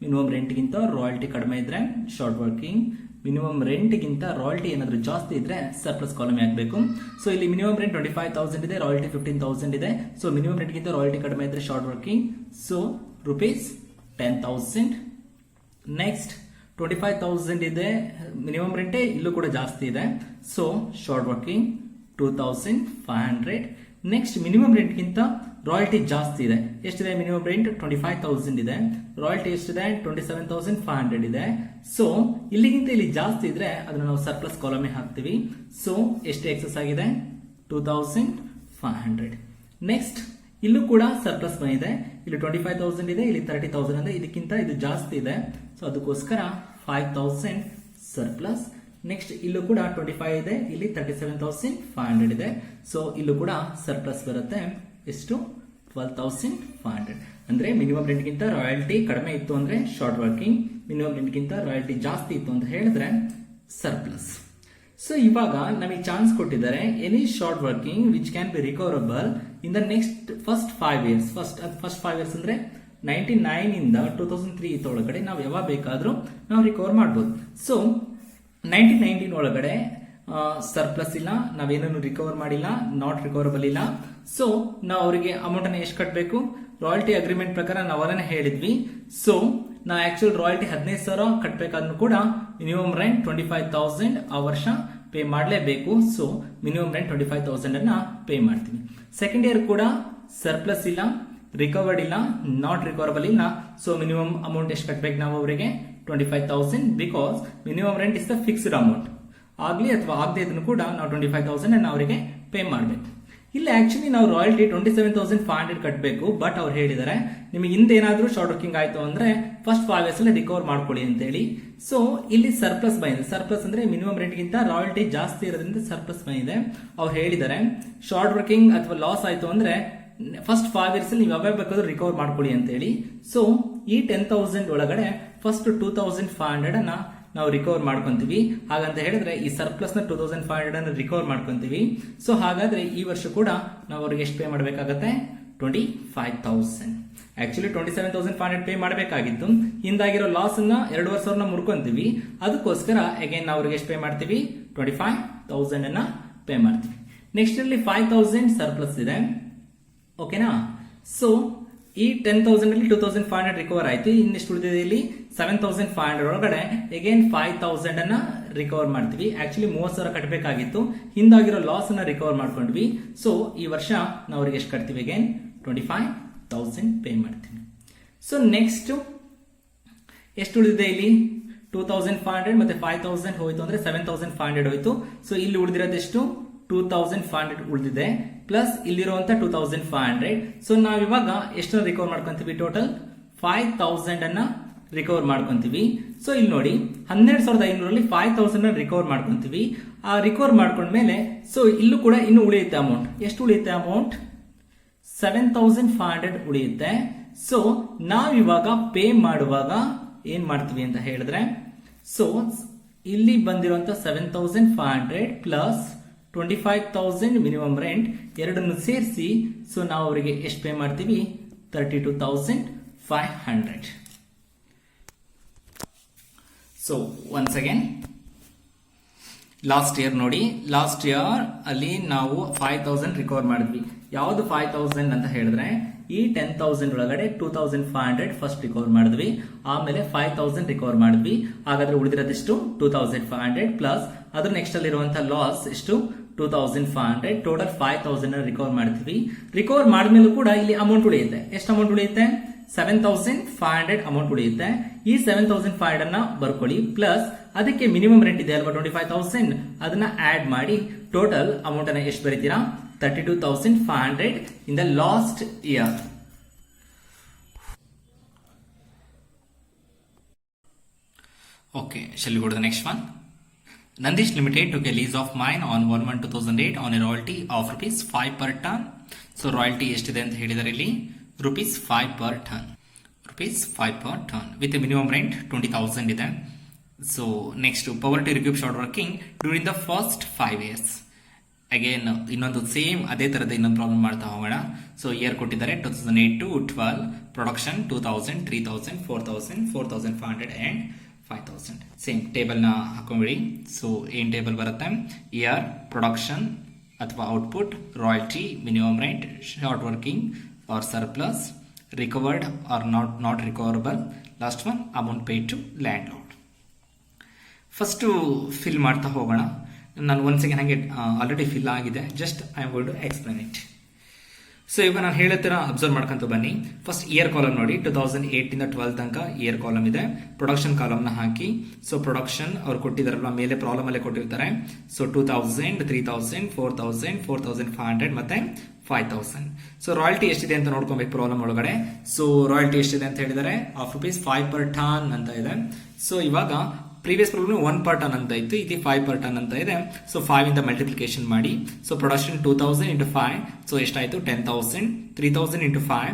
Speaker 1: ಮಿನಿಮಮ್ ರೆಂಟ್ ಗಿಂತ ರಾಯಲ್ಟಿ ಕಡಿಮೆ ಇದ್ರೆ ಶಾರ್ಟ್ ವರ್ಕಿಂಗ್, ಮಿನಿಮಮ್ ರೆಂಟ್ ಗಿಂತ ರಾಯಲ್ಟಿ ಏನಾದ್ರು ಜಾಸ್ತಿ ಇದ್ರೆ ಸರ್ಪ್ಲಸ್ ಕಾಲಮ್ ಆಗಬೇಕು. ಸೊ ಇಲ್ಲಿ ಮಿನಿಮಮ್ ರೆಂಟ್ 25,000 ಇದೆ, ರಾಯಲ್ಟಿ 15,000 ಇದೆ. ಸೊ ಮಿನಿಮಮ್ ರೆಂಟ್ ಗಿಂತ ರಾಯಲ್ಟಿ ಕಡಿಮೆ ಇದ್ರೆ ಶಾರ್ಟ್ ವರ್ಕಿಂಗ್, ಸೊ ₹10,000. ನೆಕ್ಸ್ಟ್ 25,000 ಇದೆ, ಮಿನಿಮಮ್ ರೆಂಟೇ ಇಲ್ಲೂ ಕೂಡ ಜಾಸ್ತಿ ಇದೆ. So short working 2,500. Next minimum rent ಗಿಂತ ರಾಯಲ್ಟಿ ಜಾಸ್ತಿ ಇದೆ. ಎಷ್ಟಿದೆ? ಮಿನಿಮಮ್ ರೆಂಟ್ 25,000 ಇದೆ, ರಾಯಲ್ಟಿ ಎಷ್ಟಿದೆ? 27,500 ಇದೆ. ಸೊ ಇಲ್ಲಿಗಿಂತ ಇಲ್ಲಿ ಜಾಸ್ತಿ ಇದ್ರೆ ಅದನ್ನ ನಾವು ಸರ್ಪ್ಲಸ್ ಕಾಲಮ್ ಹಾಕ್ತಿವಿ. ಸೊ ಎಷ್ಟು ಎಕ್ಸಸ್ ಆಗಿದೆ? 2,500. ನೆಕ್ಸ್ಟ್ ಇಲ್ಲೂ ಕೂಡ ಸರ್ಪ್ಲಸ್ ಬಂದಿದೆ. ಇಲ್ಲಿ 25,000 ಇದೆ, ಇಲ್ಲಿ 30,000 ಅಂದ್ರೆ ಇದಕ್ಕಿಂತ ಇದು ಜಾಸ್ತಿ ಇದೆ. ಸೊ ಅದಕ್ಕೋಸ್ಕರ 5,000 ಸರ್ಪ್ಲಸ್. ನೆಕ್ಸ್ಟ್ ಇಲ್ಲೂ ಕೂಡ 25 ಇದೆ, ಇಲ್ಲಿ 37,500 ಇದೆ. ಸೊ ಇಲ್ಲೂ ಕೂಡ ಸರ್ಪ್ಲಸ್ ಬರುತ್ತೆ. ಎಷ್ಟು? 12,500. ಅಂದ್ರೆ ಮಿನಿಮಮ್ ರೆಂಟ್ ಗಿಂತ ರಾಯಲ್ಟಿ ಕಡಿಮೆ ಇತ್ತು ಅಂದ್ರೆ ಶಾರ್ಟ್ ವರ್ಕಿಂಗ್, ಮಿನಿಮಮ್ ರೆಂಟ್ ಗಿಂತ ರಾಯಲ್ಟಿ ಜಾಸ್ತಿ ಇತ್ತು ಅಂತ ಹೇಳಿದ್ರೆ ಸರ್ಪ್ಲಸ್. ಸೊ ಇವಾಗ ನಮಗೆ ಚಾನ್ಸ್ ಕೊಟ್ಟಿದ್ದಾರೆ any short working which can be recoverable in the next first 5 years. First 5 years ಅಂದ್ರೆ 99 ಇಂದ 2003 ಒಳಗಡೆ ನಾವು ಯಾವಾಗ ಬೇಕಾದ್ರೂ ನಾವು ರಿಕವರ್ ಮಾಡಬಹುದು. ಸೊ 1919 ಒಳಗಡೆ ಸರ್ಪ್ಲಸ್ ಇಲ್ಲ, ನಾವೇನನ್ನು ರಿಕವರ್ ಮಾಡಿಲ್ಲ, ನಾಟ್ ರಿಕವರಬಲ್ ಇಲ್ಲ. ಸೊ ನಾವು ಅವರಿಗೆ ಅಮೌಂಟ್ ಅನ್ನು ಎಷ್ಟು ಕಟ್ಟಬೇಕು? ರಾಯಲ್ಟಿ ಅಗ್ರಿಮೆಂಟ್ ಪ್ರಕಾರ ನಾವು ಅವರನ್ನ ಹೇಳಿದ್ವಿ. ಸೊ ನಾವು ಆಕ್ಚುಲ್ ರಾಯಲ್ಟಿ 15,000 ಕಟ್ಟಬೇಕಾದ್ರೂ ಕೂಡ ಮಿನಿಮಮ್ ರೆಂಟ್ 25,000 ಆ ವರ್ಷ ಪೇ ಮಾಡಲೇಬೇಕು. ಸೊ ಮಿನಿಮಮ್ ರೆಂಟ್ 25,000 ಅನ್ನ ಪೇ ಮಾಡ್ತೀವಿ. ಸೆಕೆಂಡ್ ಇಯರ್ ಕೂಡ ಸರ್ಪ್ಲಸ್ ಇಲ್ಲ, ರಿಕವರ್ಡ್ ಇಲ್ಲ, ನಾಟ್ ರಿಕವರಬಲ್ ಇಲ್ಲ. ಸೊ ಮಿನಿಮಮ್ ಅಮೌಂಟ್ ಎಷ್ಟು ಕಟ್ಟಬೇಕು ನಾವು ಅವರಿಗೆ? 25,000. Because minimum rent is the fixed amount. ಆಗ್ಲಿ ಅಥವಾ ಆಗದೆ ಇದನ್ನು ಕೂಡ ನಾವು 25,000 ಅವರಿಗೆ ಪೇ ಮಾಡಬೇಕು. ಇಲ್ಲಿ ಆಕ್ಚುಲಿ ನಾವು ರಾಯಲ್ಟಿ 27,500 ಕಟ್ಟಬೇಕು. ಬಟ್ ಅವ್ರು ಹೇಳಿದ್ದಾರೆ ನಿಮಗೆ ಹಿಂದೇನಾದ್ರೂ ಶಾರ್ಟ್ ವರ್ಕಿಂಗ್ ಆಯ್ತು ಅಂದ್ರೆ ಫಸ್ಟ್ 5 years ಅಲ್ಲಿ ರಿಕವರ್ ಮಾಡ್ಕೊಳ್ಳಿ ಅಂತ ಹೇಳಿ. ಸೊ ಇಲ್ಲಿ ಸರ್ಪ್ಲಸ್ ಬಂದಿದೆ. ಸರ್ಪ್ಲಸ್ ಅಂದ್ರೆ ಮಿನಿಮಮ್ ರೇಟ್ ಗಿಂತ ರಾಯಲ್ಟಿ ಜಾಸ್ತಿ ಇರೋದ್ರಿಂದ ಸರ್ಪ್ಲಸ್ ಬಂದಿದೆ. ಅವ್ರು ಹೇಳಿದ್ದಾರೆ ಶಾರ್ಟ್ ವರ್ಕಿಂಗ್ ಅಥವಾ ಲಾಸ್ ಆಯ್ತು ಅಂದ್ರೆ ಫಸ್ಟ್ 5 years ಅಲ್ಲಿ ನೀವು ಯಾವಾಗ ಬೇಕಾದ್ರೂ ರಿಕವರ್ ಮಾಡ್ಕೊಳ್ಳಿ ಅಂತ ಹೇಳಿ. ಸೊ ಈ 10,000 ಒಳಗಡೆ ಫಸ್ಟ್ 2,500 ಅನ್ನ ನಾವು ರಿಕವರ್ ಮಾಡ್ಕೊಂತೀವಿ. ಹಾಗಂತ ಹೇಳಿದ್ರೆ ಈ ಸರ್ಪ್ಲಸ್ ನ 2,500 ಅನ್ನು ರಿಕವರ್ ಮಾಡ್ಕೊಂತೀವಿ. ಸೊ ಹಾಗಾದ್ರೆ ಈ ವರ್ಷ ಕೂಡ ನಾವು ಅವ್ರಿಗೆ ಎಷ್ಟು ಪೇ ಮಾಡಬೇಕಾಗತ್ತೆ? 25,000. ಆಕ್ಚುಲಿ 27,500 ಪೇ ಮಾಡಬೇಕಾಗಿತ್ತು. ಹಿಂದಾಗಿರೋ ಲಾಸ್ ಅನ್ನ 2 ವರ್ಷ ಮುರ್ಕೊಂತೀವಿ. ಅದಕ್ಕೋಸ್ಕರ ಅಗೇನ್ ನಾವು ಅವ್ರಿಗೆ ಎಷ್ಟು ಪೇ ಮಾಡ್ತೀವಿ? 25,000 ಅನ್ನ ಪೇ ಮಾಡ್ತೀವಿ. ನೆಕ್ಸ್ಟ್ ಅಲ್ಲಿ 5,000 ಸರ್ಪ್ಲಸ್ ಇದೆ. ಓಕೆನಾ? ಸೊ ಈ 10,000 ಅಲ್ಲಿ 2,500 ರಿಕವರ್ ಆಯ್ತು. ಇನ್ನೆಷ್ಟು ಉಳಿದಿದೆ ಇಲ್ಲಿ? 7,500 ಒಳಗಡೆ ಅಗೇನ್ 5,000 ಅನ್ನ ರಿಕವರ್ ಮಾಡ್ತೀವಿ. ಆಕ್ಚುಲಿ 30,000 ಕಟ್ಟಬೇಕಾಗಿತ್ತು. ಹಿಂದಾಗಿರೋ ಲಾಸ್ ಅನ್ನ ರಿಕವರ್ ಮಾಡ್ಕೊಂಡ್ವಿ. ಸೊ ಈ ವರ್ಷ ನಾವು ಅವ್ರಿಗೆ ಎಷ್ಟು ಕಟ್ತೀವಿ? ಅಗೇನ್ 25,000 ಪೇ ಮಾಡ್ತೀವಿ. ಸೊ ನೆಕ್ಸ್ಟ್ ಎಷ್ಟು ಉಳಿದಿದೆ ಇಲ್ಲಿ? 2,500 ಮತ್ತೆ 5,000 ಹೋಯ್ತು ಅಂದ್ರೆ 7,500 ಹೋಯ್ತು. ಸೊ ಇಲ್ಲಿ ಉಳಿದಿರೋದೆಷ್ಟು? 2,500 ಉಳಿದಿದೆ ಪ್ಲಸ್ ಇಲ್ಲಿರುವಂತ 2,500. ಸೊ ನಾವಿವಾಗ ಎಷ್ಟನ್ನ ರಿಕವರ್ ಮಾಡ್ಕೊಂತೀವಿ? ಟೋಟಲ್ 5,000 ಅನ್ನ ರಿಕವರ್ ಮಾಡ್ಕೊಂತೀವಿ. ಸೊ ಇಲ್ಲಿ ನೋಡಿ 12,500 5,000 ರಿಕವರ್ ಮಾಡ್ಕೊಂತೀವಿ. ಆ ರಿಕವರ್ ಮಾಡ್ಕೊಂಡ್ಮೇಲೆ ಸೊ ಇಲ್ಲೂ ಕೂಡ ಇನ್ನು ಉಳಿಯುತ್ತೆ ಅಮೌಂಟ್. ಎಷ್ಟು ಉಳಿಯುತ್ತೆ ಅಮೌಂಟ್? 7,500 ಉಳಿಯುತ್ತೆ. ಸೊ ನಾವಿವಾಗ ಪೇ ಮಾಡುವಾಗ ಏನ್ ಮಾಡ್ತೀವಿ ಅಂತ ಹೇಳಿದ್ರೆ ಸೊ ಇಲ್ಲಿ ಬಂದಿರುವಂತ 7,500 ಪ್ಲಸ್ 25,000 ಮಿನಿಮಮ್ ರೆಂಟ್ ಎರಡನ್ನು ಸೇರಿಸಿ ಸೊ ನಾವು ಅವರಿಗೆ ಎಷ್ಟು ಪೇ ಮಾಡ್ತೀವಿ? 32,500. So once again last year ನೋಡಿ, ಲಾಸ್ಟ್ ಇಯರ್ ಅಲ್ಲಿ ನಾವು 5,000 ರಿಕವರ್ ಮಾಡಿದ್ವಿ. ಯಾವ್ದು 5,000 ಅಂತ ಹೇಳಿದ್ರೆ ಈ 10,000 ಒಳಗಡೆ 2,500 ಫಸ್ಟ್ ರಿಕವರ್ ಮಾಡಿದ್ವಿ. ಆಮೇಲೆ 5,000 ರಿಕವರ್ ಮಾಡಿದ್ವಿ. ಹಾಗಾದ್ರೆ ಉಳಿದಿರೋದೆಷ್ಟು? 2,500 ಪ್ಲಸ್ ಅದ್ರ ನೆಕ್ಸ್ಟ್ ಅಲ್ಲಿ ಇರುವಂತಹ ಲಾಸ್ ಎಷ್ಟು? 2,500. ಟೋಟಲ್ 5,000 ರಿಕವರ್ ಮಾಡ್ತೀವಿ. ರಿಕವರ್ ಮಾಡಿದ್ಮೇಲೂ ಕೂಡ ಇಲ್ಲಿ ಅಮೌಂಟ್ ಉಳಿಯುತ್ತೆ. ಎಷ್ಟು ಅಮೌಂಟ್ ಉಳಿಯುತ್ತೆ? 7,500 ಅಮೌಂಟ್ ಉಳಿಯುತ್ತೆ. ಈ 7,500 ಅನ್ನ ಬರ್ಕೊಳ್ಳಿ. ಪ್ಲಸ್ ಅದಕ್ಕೆ ಮಿನಿಮಮ್ ರೆಂಟ್ ಇದೆ ಅಲ್ವಾ 25,000, ಅದನ್ನ ಆಡ್ ಮಾಡಿ ಟೋಟಲ್ ಅಮೌಂಟ್ ಅನ್ನ ಎಷ್ಟು ಬರೀತೀರಾ? 32,500 in the last year. Okay, shall we go to the next one? Nandish Limited took a lease of mine on 1/1/2008 on a royalty of rupees 5 per ton. So royalty ಎಷ್ಟಿದೆ ಅಂತ ಹೇಳಿದರೆ ಇಲ್ಲಿ rupees 5 per ton. Rupees 5 per ton with a minimum rent 20,000 ಇದೆ. So next power to recoup short working during the first 5 years. Again ಇನ್ನೊಂದು ಸೇಮ್ ಅದೇ ತರದ ಇನ್ನೊಂದು ಪ್ರಾಬ್ಲಮ್ ಮಾಡ್ತಾ ಹೋಗೋಣ. ಸೊ ಇಯರ್ ಕೊಟ್ಟಿದ್ದಾರೆ 2008 to 12, production 2,000, 3,000, 4,000, 4,500 and 5,000. Same table ನ ಹಾಕೊಂಡ್ಬಿಡಿ. ಸೊ ಏನ್ ಟೇಬಲ್ ಬರುತ್ತೆ? ಇಯರ್, ಪ್ರೊಡಕ್ಷನ್ ಅಥವಾ output, royalty, minimum rent, short working or surplus, recovered or not recoverable, last one amount paid to landlord. First fill ಮಾಡ್ತಾ ಹೋಗೋಣ. ನಾನು ಒನ್ ಸೆಕೆಂಡ್ ಹಾಗೆ ಆಲ್ರೆಡಿ ಫಿಲ್ ಆಗಿದೆ. Just I am going to explain it. So ಇವಾಗ ನಾನು ಹೇಳತ್ತರ ಅಬ್ಸರ್ವ್ ಮಾಡ್ಕೊಂತ ಬನ್ನಿ. ಫಸ್ಟ್ ಇಯರ್ ಕಾಲಮ್ ನೋಡಿ, 2008 ಇಂದ 12 ತನಕ ಇಯರ್ ಕಾಲಮ್ ಇದೆ. ಪ್ರೊಡಕ್ಷನ್ ಕಾಲಮ್ ನ ಹಾಕಿ. ಸೊ ಪ್ರೊಡಕ್ಷನ್ ಅವ್ರು ಕೊಟ್ಟಿದಾರಲ್ವಾ, ಮೇಲೆ ಪ್ರಾಬ್ಲಮ್ ಅಲ್ಲೇ ಕೊಟ್ಟಿರ್ತಾರೆ. ಸೊ 2,000, 3,000, 4,000, 4,500 ಮತ್ತೆ 5,000. ಸೊ ರಾಯಲ್ಟಿ ಎಷ್ಟಿದೆ ಅಂತ ನೋಡ್ಕೊಬೇಕು ಪ್ರಾಬ್ಲಮ್ ಒಳಗಡೆ. ಸೊ ರಾಯಲ್ಟಿ ಎಷ್ಟಿದೆ ಅಂತ ಹೇಳಿದರೆ ಆಫ್ rupees 5 per ton ಅಂತ ಇದೆ. ಸೊ ಇವಾಗ ಪ್ರೀವಿಯಸ್ ಪ್ರಾಬ್ಲಮ್ 1 per ton ಅಂತ ಇತ್ತು, ಇಲ್ಲಿ 5 per ton ಅಂತ ಇದೆ. ಸೊ 5 ಇಂದ ಮಲ್ಟಿಪ್ಲಿಕೇಶನ್ ಮಾಡಿ. ಸೊ ಪ್ರೊಡಕ್ಷನ್ 2,000 into 5, ಸೊ ಎಷ್ಟಾಯ್ತು? 10,000. 3,000 into 5,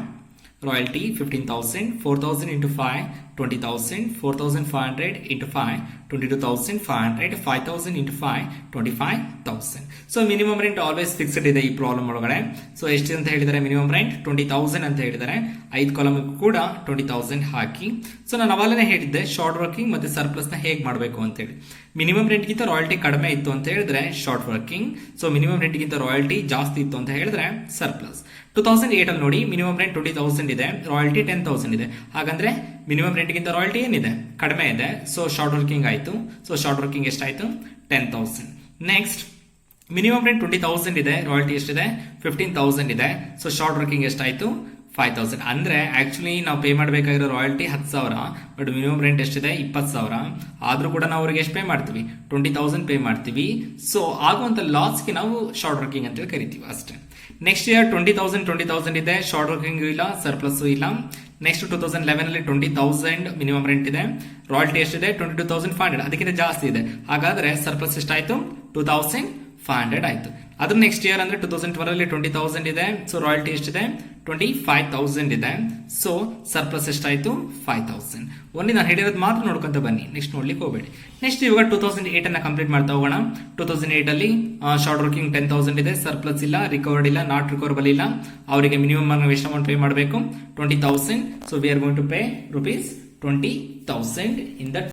Speaker 1: royalty 15,000. 4,000 into 5, 20,000. 4,500 into 5, 22,500. 5,000 into 5, 25,000. So minimum rent always fixed ಇದೆ ಈ ಪ್ರಾಬ್ಲಮ್ ಒಳಗಡೆ. ಸೊ ಎಷ್ಟು ಅಂತ ಹೇಳಿದರೆ ಮಿನಿಮಮ್ ರೆಂಟ್ 20,000 ಅಂತ ಹೇಳಿದರೆ 5 ಕಾಲಮ್ ಕೂಡ 20,000 ಹಾಕಿ. ಸೊ ನಾನು ಅವಾಗಲೇ ಹೇಳಿದ್ದೆ ಶಾರ್ಟ್ ವರ್ಕಿಂಗ್ ಮತ್ತೆ ಸರ್ಪ್ಲಸ್ ನ ಹೇಗೆ ಮಾಡಬೇಕು ಅಂತ ಹೇಳಿ. ಮಿನಿಮಮ್ ರೆಂಟ್ ಗಿಂತ ರಾಯಲ್ಟಿ ಕಡಿಮೆ ಇತ್ತು ಅಂತ ಹೇಳಿದ್ರೆ short working. So minimum rent ಗಿಂತ ರಾಯಲ್ಟಿ ಜಾಸ್ತಿ ಇತ್ತು ಅಂತ ಹೇಳಿದ್ರೆ ಸರ್ಪ್ಲಸ್. 2008 ಅಲ್ಲಿ ನೋಡಿ ಮಿನಿಮಮ್ ರೆಂಟ್ 20,000 ಇದೆ, ರಾಯಲ್ಟಿ 10,000 ಇದೆ. ಹಾಗಂದ್ರೆ ಮಿನಿಮಮ್ ರೆಂಟ್ ಗಿಂತ ರಾಯಲ್ಟಿ ಏನಿದೆ? ಕಡಿಮೆ ಇದೆ. ಸೊ ಶಾರ್ಟ್ ವರ್ಕಿಂಗ್ ಆಯ್ತು. ಸೊ ಶಾರ್ಟ್ ವರ್ಕಿಂಗ್ ಎಷ್ಟಾಯ್ತು? 10,000. ನೆಕ್ಸ್ಟ್ ಮಿನಿಮಮ್ ರೆಂಟ್ 20,000 ಇದೆ, ರಾಯಲ್ಟಿ ಎಷ್ಟಿದೆ? 15,000 ಇದೆ. ಸೊ ಶಾರ್ಟ್ ವರ್ಕಿಂಗ್ ಎಷ್ಟಾಯ್ತು? 5,000. ಅಂದ್ರೆ ಆಕ್ಚುಲಿ ನಾವು ಪೇ ಮಾಡಬೇಕಾಗಿರೋ ರಾಯಲ್ಟಿ 10,000, ಬಟ್ ಮಿನಿಮಮ್ ರೆಂಟ್ ಎಷ್ಟಿದೆ? 20,000. ಆದ್ರೂ ಕೂಡ ನಾವು ಅವ್ರಿಗೆ ಎಷ್ಟು ಪೇ ಮಾಡ್ತೀವಿ? 20,000 ಪೇ ಮಾಡ್ತೀವಿ. ಸೊ ಆಗುವಂತ ಲಾಸ್ಗೆ ನಾವು ಶಾರ್ಟ್ ವರ್ಕಿಂಗ್ ಅಂತೇಳಿ ಕರಿತೀವಿ ಅಷ್ಟೇ. ನೆಕ್ಸ್ಟ್ ಇಯರ್ 20,000 ಇದೆ, ಶಾರ್ಟ್ ವರ್ಕಿಂಗ್ ಇಲ್ಲ, ಸರ್ಪ್ಲಸ್ ಇಲ್ಲ. ನೆಕ್ಸ್ಟ್ 2011 ಅಲ್ಲಿ 20,000 ಮಿನಿಮಮ್ ರೆಂಟ್ ಇದೆ, ರಾಯಲ್ಟಿ ಎಷ್ಟಿದೆ 22,500, ಅದಕ್ಕಿಂತ ಜಾಸ್ತಿ ಇದೆ. ಹಾಗಾದ್ರೆ ಸರ್ಪ್ಲಸ್ ಎಷ್ಟಾಯ್ತು 2,500 ಆಯ್ತು. ಅದ್ರ ನೆಕ್ಸ್ಟ್ ಇಯರ್ ಅಂದ್ರೆ 2012 ಅಲ್ಲಿ 20,000 ಇದೆ, ಸೊ ರಾಯಲ್ಟಿ ಎಷ್ಟಿದೆ 25,000 ಇದೆ, ಸೊ ಸರ್ಪ್ಲಸ್ ಎಷ್ಟಾಯ್ತು 5,000. ಓನ್ಲಿ ನಾನು ಹೇಳಿರೋದು ಮಾತ್ರ ನೋಡ್ಕೊಂತ ಬನ್ನಿ, ನೆಕ್ಸ್ಟ್ ನೋಡ್ಲಿಕ್ಕೆ ಹೋಗಬೇಡಿ. ನೆಕ್ಸ್ಟ್ ಇವಾಗ 2008 ಅನ್ನ ಕಂಪ್ಲೀಟ್ ಮಾಡ್ತಾ ಹೋಗೋಣ. 2008 ಅಲ್ಲಿ ಶಾರ್ಟ್ ವರ್ಕಿಂಗ್ 10,000 ಇದೆ, ಸರ್ಪ್ಲಸ್ ಇಲ್ಲ, ರಿಕವರ್ಡ್ ಇಲ್ಲ, ನಾಟ್ ರಿಕವರಬಲ್ ಇಲ್ಲ. ಅವರಿಗೆ ಮಿನಿಮಮ್ ನಾವು ಎಷ್ಟು ಅಮೌಂಟ್ ಪೇ ಮಾಡಬೇಕು 20,000. So we are going to pay ₹20,000 in the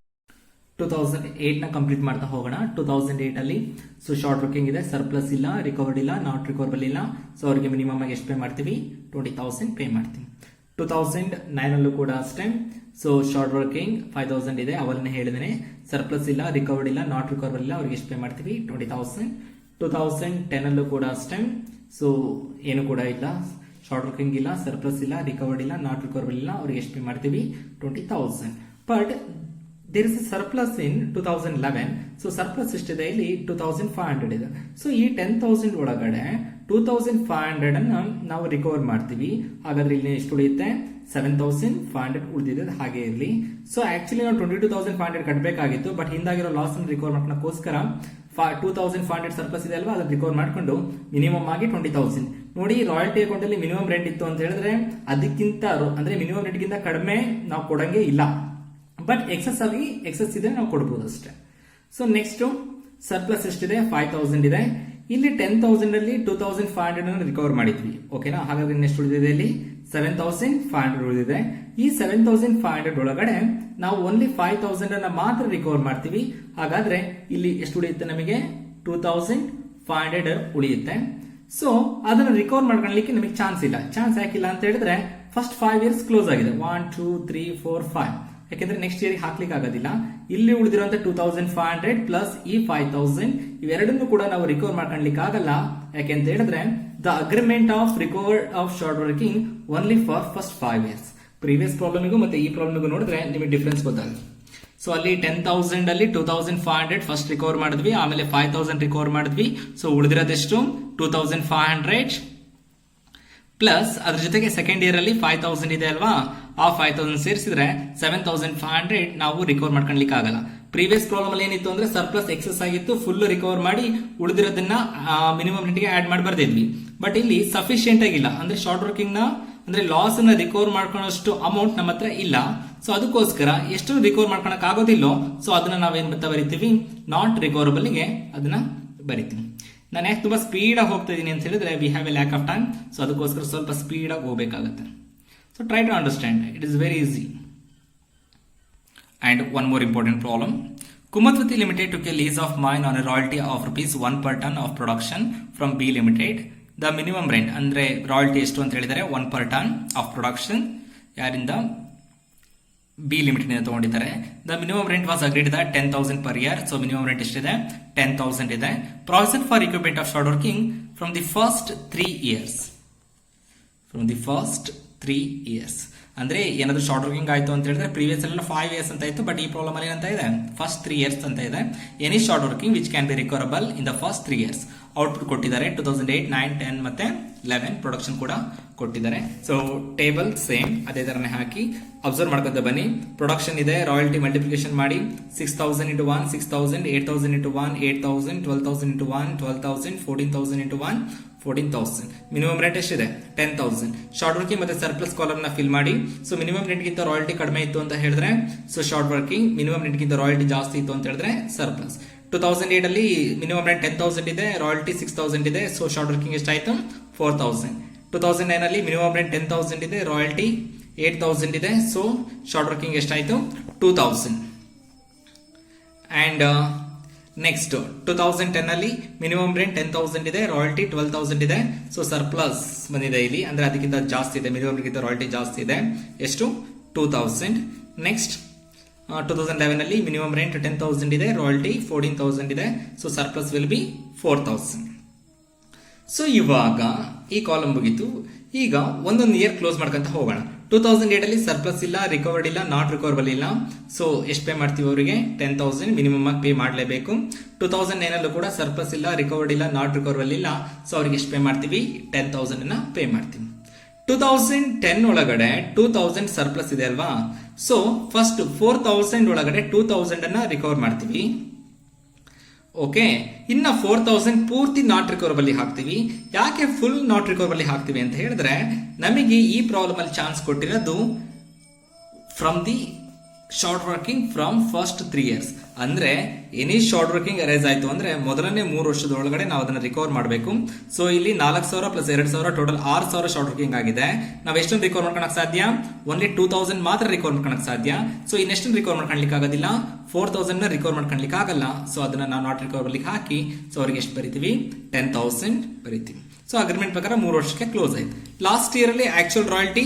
Speaker 1: 2008 ನ ಕಂಪ್ಲೀಟ್ ಮಾಡ್ತಾ ಹೋಗೋಣ. 2008 ಅಲ್ಲಿ ಸೊ ಶಾರ್ಟ್ ವರ್ಕಿಂಗ್ ಇದೆ, ಸರ್ಪ್ಲಸ್ ಇಲ್ಲ, ರಿಕವರ್ಡ್ ಇಲ್ಲ, ನಾಟ್ ರಿಕವರಬಲ್ ಇಲ್ಲ. ಸೊ ಅವರಿಗೆ ಮಿನಿಮಮ್ ಆಗಿ ಎಷ್ಟು ಪೇ ಮಾಡ್ತೀವಿ 20,000 ಪೇ ಮಾಡ್ತೀವಿ. 2009 ಅಲ್ಲೂ ಕೂಡ ಅಷ್ಟೇ. ಸೊ ಶಾರ್ಟ್ ವರ್ಕಿಂಗ್ 5,000 ಇದೆ, ಅವರನ್ನೇ ಹೇಳಿದ್ದೇನೆ, ಸರ್ಪ್ಲಸ್ ಇಲ್ಲ, ರಿಕವರ್ಡ್ ಇಲ್ಲ, ನಾಟ್ ರಿಕವರಬಲ್ ಇಲ್ಲ, ಅವ್ರಿಗೆ ಎಷ್ಟು ಪೇ ಮಾಡ್ತೀವಿ 20,000. 2010 ಅಲ್ಲೂ ಕೂಡ ಅಷ್ಟೇ. ಸೊ ಏನು ಕೂಡ ಇಲ್ಲ, ಶಾರ್ಟ್ ವರ್ಕಿಂಗ್ ಇಲ್ಲ, ಸರ್ಪ್ಲಸ್ ಇಲ್ಲ, ರಿಕವರ್ಡ್ ಇಲ್ಲ, ನಾಟ್ ರಿಕವರಬಲ್ ಇಲ್ಲ, ಅವ್ರಿಗೆ ಎಷ್ಟು ಪೇ ಮಾಡ್ತೀವಿ 20,000. But there is a surplus in 2011. So surplus ಎಷ್ಟಿದೆ ಇಲ್ಲಿ 2,500 ಇದೆ. ಸೊ ಈ 10,000 ಒಳಗಡೆ 2,500 ಅನ್ನ ನಾವು ರಿಕವರ್ ಮಾಡ್ತೀವಿ. ಹಾಗಾದ್ರೆ ಇಲ್ಲಿ ಎಷ್ಟು ಉಳಿಯುತ್ತೆ 7,500 ಉಳಿದಿದೆ, ಹಾಗೆ ಇರಲಿ. ಸೊ ಆಕ್ಚುಲಿ ನಾವು 22,500 ಕಟ್ಟಬೇಕಾಗಿತ್ತು, ಬಟ್ ಹಿಂದಾಗಿರೋ ಲಾಸ್ ಅನ್ನು ರಿಕವರ್ ಮಾಡ್ಕೋಸ್ಕರ 2,500 ಸರ್ಪ್ಲಸ್ ಇದೆ ಅಲ್ವಾ, ಅದನ್ನ ರಿಕವರ್ ಮಾಡ್ಕೊಂಡು ಮಿನಿಮಮ್ ಆಗಿ 20,000. ನೋಡಿ, ರಾಯಲ್ಟಿ ಅಕೌಂಟ್ ಅಲ್ಲಿ ಮಿನಿಮಮ್ ರೆಂಟ್ ಇತ್ತು ಅಂತ ಹೇಳಿದ್ರೆ ಅದಕ್ಕಿಂತ ಅಂದ್ರೆ ಮಿನಿಮಮ್ ರೆಂಟ್ ಗಿಂತ ಕಡಿಮೆ ನಾವು ಕೊಡಂಗೆ ಇಲ್ಲ, ಬಟ್ ಎಕ್ಸಸ್ ಇದೆ ನಾವು ಕೊಡಬಹುದು ಅಷ್ಟೇ. ಸೊ ನೆಕ್ಸ್ಟ್ ಸರ್ಪ್ಲಸ್ ಎಷ್ಟಿದೆ 5,000 ಇದೆ. ಇಲ್ಲಿ 10,000 ಅಲ್ಲಿ 2,500 ರಿಕವರ್ ಮಾಡಿದ್ವಿ, ಓಕೆನಾ. ಹಾಗಾದ್ರೆ ಎಷ್ಟು ಉಳಿದಿದೆ ಇಲ್ಲಿ 7,500 ಉಳಿದಿದೆ. ಈ 7,500 ಒಳಗಡೆ ನಾವು ಓನ್ಲಿ 5,000 ಅನ್ನ ಮಾತ್ರ ರಿಕವರ್ ಮಾಡ್ತೀವಿ. ಹಾಗಾದ್ರೆ ಇಲ್ಲಿ ಎಷ್ಟು ಉಳಿಯುತ್ತೆ ನಮಗೆ 2,500 ಉಳಿಯುತ್ತೆ. ಸೊ ಅದನ್ನ ರಿಕವರ್ ಮಾಡ್ಕೊಳ್ಳಲಿಕ್ಕೆ ನಮಗೆ ಚಾನ್ಸ್ ಇಲ್ಲ. ಚಾನ್ಸ್ ಯಾಕಿಲ್ಲ ಅಂತ ಹೇಳಿದ್ರೆ ಫಸ್ಟ್ 5 ಇಯರ್ಸ್ ಕ್ಲೋಸ್ ಆಗಿದೆ, 1 2 3 4 5. ಯಾಕೆಂದ್ರೆ ನೆಕ್ಸ್ಟ್ ಇಯರ್ ಹಾಕ್ಲಿಕ್ಕೆ ಆಗೋದಿಲ್ಲ. ಇಲ್ಲಿ ಉಳಿದಿರುವಂತ 2,500 ಪ್ಲಸ್ ಈ 5,000 ಇವೆರಡನ್ನು ಕೂಡ ನಾವು ರಿಕವರ್ ಮಾಡ್ಕೊಳ್ಳಿಕ್ಕೆ ಆಗಲ್ಲ. ಯಾಕೆಂತ ಹೇಳಿದ್ರೆ the agreement of recover of short working only for first 5 years. Previous ಪ್ರಾಬ್ಲಮ್ಗೂ ಮತ್ತೆ ಈ ಪ್ರಾಬ್ಲಮ್ಗೂ ನೋಡಿದ್ರೆ ನಿಮಗೆ ಡಿಫ್ರೆನ್ಸ್ ಗೊತ್ತಾಗುತ್ತೆ. ಸೊ ಅಲ್ಲಿ 10,000 ಅಲ್ಲಿ 2,500 ಫಸ್ಟ್ ರಿಕವರ್ ಮಾಡಿದ್ವಿ, ಆಮೇಲೆ 5,000 ರಿಕವರ್ ಮಾಡಿದ್ವಿ. ಸೊ ಉಳಿದಿರೋದೆಷ್ಟು 2,500 ಪ್ಲಸ್ ಅದ್ರ ಜೊತೆಗೆ ಸೆಕೆಂಡ್ ಇಯರ್ ಅಲ್ಲಿ 5,000 ಇದೆ ಅಲ್ವಾ, ಆ 5,000 ಸೇರಿಸಿದ್ರೆ 7,500 ನಾವು ರಿಕವರ್ ಮಾಡ್ಕೊಳ್ಲಿಕ್ಕೆ ಆಗಲ್ಲ. ಪ್ರೀವಿಯಸ್ ಪ್ರಾಬ್ಲಮ್ ಅಲ್ಲಿ ಏನಿತ್ತು ಅಂದ್ರೆ ಸರ್ಪ್ಲಸ್ ಎಕ್ಸೆಸ್ ಆಗಿತ್ತು, ಫುಲ್ ರಿಕವರ್ ಮಾಡಿ ಉಳಿದಿರೋದನ್ನ ಮಿನಿಮಮ್ ರೆಂಟ್ಗೆ ಆಡ್ ಮಾಡಿ ಬರ್ದಿದ್ವಿ. ಬಟ್ ಇಲ್ಲಿ ಸಫಿಶಿಯಂಟ್ ಆಗಿಲ್ಲ, ಅಂದ್ರೆ ಶಾರ್ಟ್ ವರ್ಕಿಂಗ್ ನ ಅಂದ್ರೆ ಲಾಸ್ ಅನ್ನ ರಿಕವರ್ ಮಾಡ್ಕೊಳ್ಳೋಷ್ಟು ಅಮೌಂಟ್ ನಮ್ಮ ಹತ್ರ ಇಲ್ಲ. ಸೊ ಅದಕ್ಕೋಸ್ಕರ ಎಷ್ಟು ರಿಕವರ್ ಮಾಡ್ಕೊಳಕ್ ಆಗೋದಿಲ್ಲೋ, ಸೊ ಅದನ್ನ ನಾವೇನ್ ಬರೀತೀವಿ ನಾಟ್ ರಿಕವರಬಲ್ ಗೆ ಅದನ್ನ ಬರಿತೀವಿ. ನಾನು ಯಾಕೆ ತುಂಬಾ ಸ್ಪೀಡ್ ಆಗಿ ಹೋಗ್ತಾ ಇದೀನಿ ಅಂತ ಹೇಳಿದ್ರೆ we have a lack of time. So ಅದಕ್ಕೋಸ್ಕರ ಸ್ವಲ್ಪ ಸ್ಪೀಡ್ ಆಗಿ ಹೋಗಬೇಕಾಗುತ್ತೆ. So try to understand, it is very easy. And one more important problem. Kumatvati Limited took a lease of mine on a royalty of ₹1 per ton of production from B Limited. The minimum rent ಅಂದ್ರೆ ರಾಯಲ್ಟಿ ಎಷ್ಟು ಅಂತ ಹೇಳಿದರೆ 1 per ton of production ಯಾರಿಂದ ಬಿ ಲಿಮಿಟೆಡ್ ಇಂದ ತಗೊಂಡಿದ್ದಾರೆ. The minimum rent was agreed the 10,000 per year. So minimum rent ಎಷ್ಟಿದೆ 10,000 ಇದೆ. Provision for equipment of short working from the first 3 years. From the first 3 years ಅಂದ್ರೆ ಏನಾದ್ರು ಶಾರ್ಟ್ ವರ್ಕಿಂಗ್ ಆಯ್ತು ಅಂತ ಹೇಳಿದ್ರೆ ಪ್ರೀವಿಯಸ್ ಎಲ್ಲ 5 years ಅಂತ ಇತ್ತು, ಬಟ್ ಈ ಪ್ರಾಬ್ಲಮ್ ಅಲ್ಲಿ ಏನಂತ ಇದೆ ಫಸ್ಟ್ 3 years ಅಂತ ಇದೆ. Any short working which can be recoverable in the first 3 years. Output ಕೊಟ್ಟಿದ್ದಾರೆ 2008, 9, 10 ಮತ್ತೆ 11 ಪ್ರೊಡಕ್ಷನ್ ಕೂಡ ಕೊಟ್ಟಿದ್ದಾರೆ. ಸೊ ಟೇಬಲ್ ಸೇಮ್ ಅದೇ ತರನೇ ಹಾಕಿ ಅಬ್ಸರ್ವ್ ಮಾಡ್ಕೊಂತ ಬನ್ನಿ. ಪ್ರೊಡಕ್ಷನ್ ಇದೆ, ರಾಯಲ್ಟಿ ಮಲ್ಟಿಪ್ಲಿಕೇಶನ್ ಮಾಡಿ 6,000 into 1 6,000, 8,000 into 1 8,000, 12,000 into 1 12,000, 14,000 into 1 14,000. Minimum rate ಎಷ್ಟಿದೆ 10,000. ಶಾರ್ಟ್ ವರ್ಕಿಂಗ್ ಮತ್ತೆ ಸರ್ಪ್ಲಸ್ ಕಾಲಮ್ ನ ಫಿಲ್ ಮಾಡಿ. ಸೊ ಮಿನಿಮಮ್ ರೇಟ್ ಗಿಂತ ರಾಯಲ್ಟಿ ಕಡಿಮೆ ಇತ್ತು ಅಂತ ಹೇಳಿದ್ರೆ so short working, minimum rate ಗಿಂತ ರಾಯಲ್ಟಿ ಜಾಸ್ತಿ ಇತ್ತು ಅಂತ ಹೇಳಿದ್ರೆ ಸರ್ಪ್ಲಸ್. 2008 ಅಲ್ಲಿ ಮಿನಿಮಮ್ ರೇಟ್ 10,000 ಇದೆ, ರಾಯಲ್ಟಿ 6,000 ಇದೆ. ಸೊ ಶಾರ್ಟ್ ವರ್ಕಿಂಗ್ ಎಷ್ಟಾಯ್ತು 4,000. 2009 ಅಲ್ಲಿ ಮಿನಿಮಮ್ ರೇಟ್ 10,000 ಇದೆ, ರಾಯಲ್ಟಿ 8,000 ಇದೆ. ಸೊ ಶಾರ್ಟ್ ವರ್ಕಿಂಗ್ ಎಷ್ಟಾಯ್ತು 2,000. ಅಂಡ್ ನೆಕ್ಸ್ಟ್ 2010 ಅಲ್ಲಿ ಮಿನಿಮಮ್ ರೇಟ್ 10,000 ಇದೆ, ರಾಯಲ್ಟಿ 12,000 ಇದೆ. ಸೊ ಸರ್ಪ್ಲಸ್ ಬಂದಿದೆ ಇಲ್ಲಿ, ಅಂದ್ರೆ ಅದಕ್ಕಿಂತ ಜಾಸ್ತಿ ಇದೆ, ಮಿನಿಮಮ್ ಗಿಂತ ರಾಯಲ್ಟಿ ಜಾಸ್ತಿ ಇದೆ. ಎಷ್ಟು 2,000. ನೆಕ್ಸ್ಟ್ 2011 ಅಲ್ಲಿ ಮಿನಿಮಮ್ ರೇಟ್ 10,000 ಇದೆ, ರಾಯಲ್ಟಿ 14,000 ಇದೆ. So surplus will be 4,000. So ಇವಾಗ ಈ ಕಾಲಮ್ ಮುಗಿತು. ಈಗ ಒಂದೊಂದು ಇಯರ್ ಕ್ಲೋಸ್ ಮಾಡ್ಕೊಂತ ಹೋಗೋಣ. 2008 ಅಲ್ಲಿ ಸರ್ಪ್ಲಸ್ ಇಲ್ಲ, ರಿಕವರ್ಡ್ ಇಲ್ಲ, ನಾಟ್ ರಿಕವರಬಲ್ ಇಲ್ಲ. ಸೊ ಎಷ್ಟು ಪೇ ಮಾಡ್ತೀವಿ ಅವರಿಗೆ? 10,000 ಮಿನಿಮಮ್ ಆಗಿ ಪೇ ಮಾಡಲೇಬೇಕು. 2009 ಅಲ್ಲೂ ಕೂಡ ಸರ್ಪ್ಲಸ್ ಇಲ್ಲ, ರಿಕವರ್ಡ್ ಇಲ್ಲ, ನಾಟ್ ರಿಕವರಬಲ್ ಇಲ್ಲ. ಸೊ ಅವ್ರಿಗೆ ಎಷ್ಟು ಪೇ ಮಾಡ್ತೀವಿ? 10,000 ಅನ್ನ ಪೇ ಮಾಡ್ತೀವಿ. 2010 ಒಳಗಡೆ 2000 ಸರ್ಪ್ಲಸ್ ಇದೆ ಅಲ್ವಾ? ಸೊ ಫಸ್ಟ್ 4000 ಒಳಗಡೆ 2000 ಅನ್ನ ರಿಕವರ್ ಮಾಡ್ತೀವಿ. ಓಕೆ, ಇನ್ನ 4000 ಪೂರ್ತಿ ನಾಟ್ ರಿಕವರಬಲ್ ಹಾಕ್ತಿವಿ. ಯಾಕೆ ಫುಲ್ ನಾಟ್ ರಿಕವರಬಲ್ ಹಾಕ್ತಿವಿ ಅಂತ ಹೇಳಿದ್ರೆ, ನಮಗೆ ಈ ಪ್ರಾಬ್ಲಮ್ ಅಲ್ಲಿ ಚಾನ್ಸ್ ಕೊಟ್ಟಿರೋದು from the short working from first 3 years. ಅಂದ್ರೆ ಎನಿ ಶಾರ್ಟ್ ವರ್ಕಿಂಗ್ ಅರೈಸ್ ಆಯ್ತು ಅಂದ್ರೆ ಮೊದಲನೇ 3 ವರ್ಷದೊಳಗಡೆ ನಾವು ಅದನ್ನ ರಿಕವರ್ ಮಾಡಬೇಕು. ಸೊ ಇಲ್ಲಿ 4,000 ಪ್ಲಸ್ 2,000 ಟೋಟಲ್ 6,000 ಶಾರ್ಟ್ ವರ್ಕಿಂಗ್ ಆಗಿದೆ. ನಾವು ಎಷ್ಟೊಂದು ರಿಕವರ್ ಮಾಡ್ಕೊಳಕ್ ಸಾಧ್ಯ? ಓನ್ಲಿ 2,000 ಮಾತ್ರ ರಿಕವರ್ ಮಾಡ್ಕೊಳಕ್ ಸಾಧ್ಯ. ಸೊ ಇನ್ನೆಷ್ಟೊಂದು ರಿಕವರ್ ಮಾಡ್ಕೊಳ್ಲಿಕ್ಕೆ ಆಗೋದಿಲ್ಲ, 4,000 ನ ರಿಕವರ್ ಮಾಡ್ಕೊಳ್ಲಿಕ್ಕೆ ಆಗಲ್ಲ. ಸೊ ಅದನ್ನ ನಾವು ನಾಟ್ ರಿಕವರಬಲ್ ಹಾಕಿ ಸೊ ಅವ್ರಿಗೆ ಎಷ್ಟು ಬರಿತೀವಿ? 10,000 ಬರಿತೀವಿ. ಸೊ ಅಗ್ರಿಮೆಂಟ್ ಪ್ರಕಾರ 3 ವರ್ಷಕ್ಕೆ ಕ್ಲೋಸ್ ಆಯ್ತು. ಲಾಸ್ಟ್ ಇಯರ್ ಅಲ್ಲಿ ಆಕ್ಚುಯಲ್ ರಾಯಲ್ಟಿ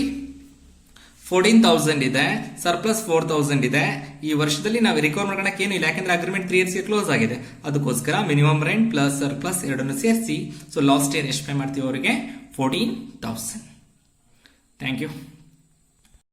Speaker 1: 14,000 ಇದೆ, ಸರ್ಪ್ಲಸ್ 4,000 ಇದೆ. ಈ ವರ್ಷದಲ್ಲಿ ನಾವು ರಿಕವರ್ ಮಾಡ್ಕೊಳಕ್ಕೆ ಏನು ಇಲ್ಲ, ಯಾಕಂದ್ರೆ ಅಗ್ರಿಮೆಂಟ್ 3 years ಕ್ಲೋಸ್ ಆಗಿದೆ. ಅದಕ್ಕೋಸ್ಕರ ಮಿನಿಮಮ್ ರೆಂಟ್ ಪ್ಲಸ್ ಸರ್ಪ್ಲಸ್ ಎರಡನ್ನು ಸೇರಿಸಿ ಸೊ ಲಾಸ್ಟ್ ಇಯರ್ ಎಷ್ಟು ಪೇ ಮಾಡ್ತೀವಿ ಅವರಿಗೆ? 14,000. Thank you.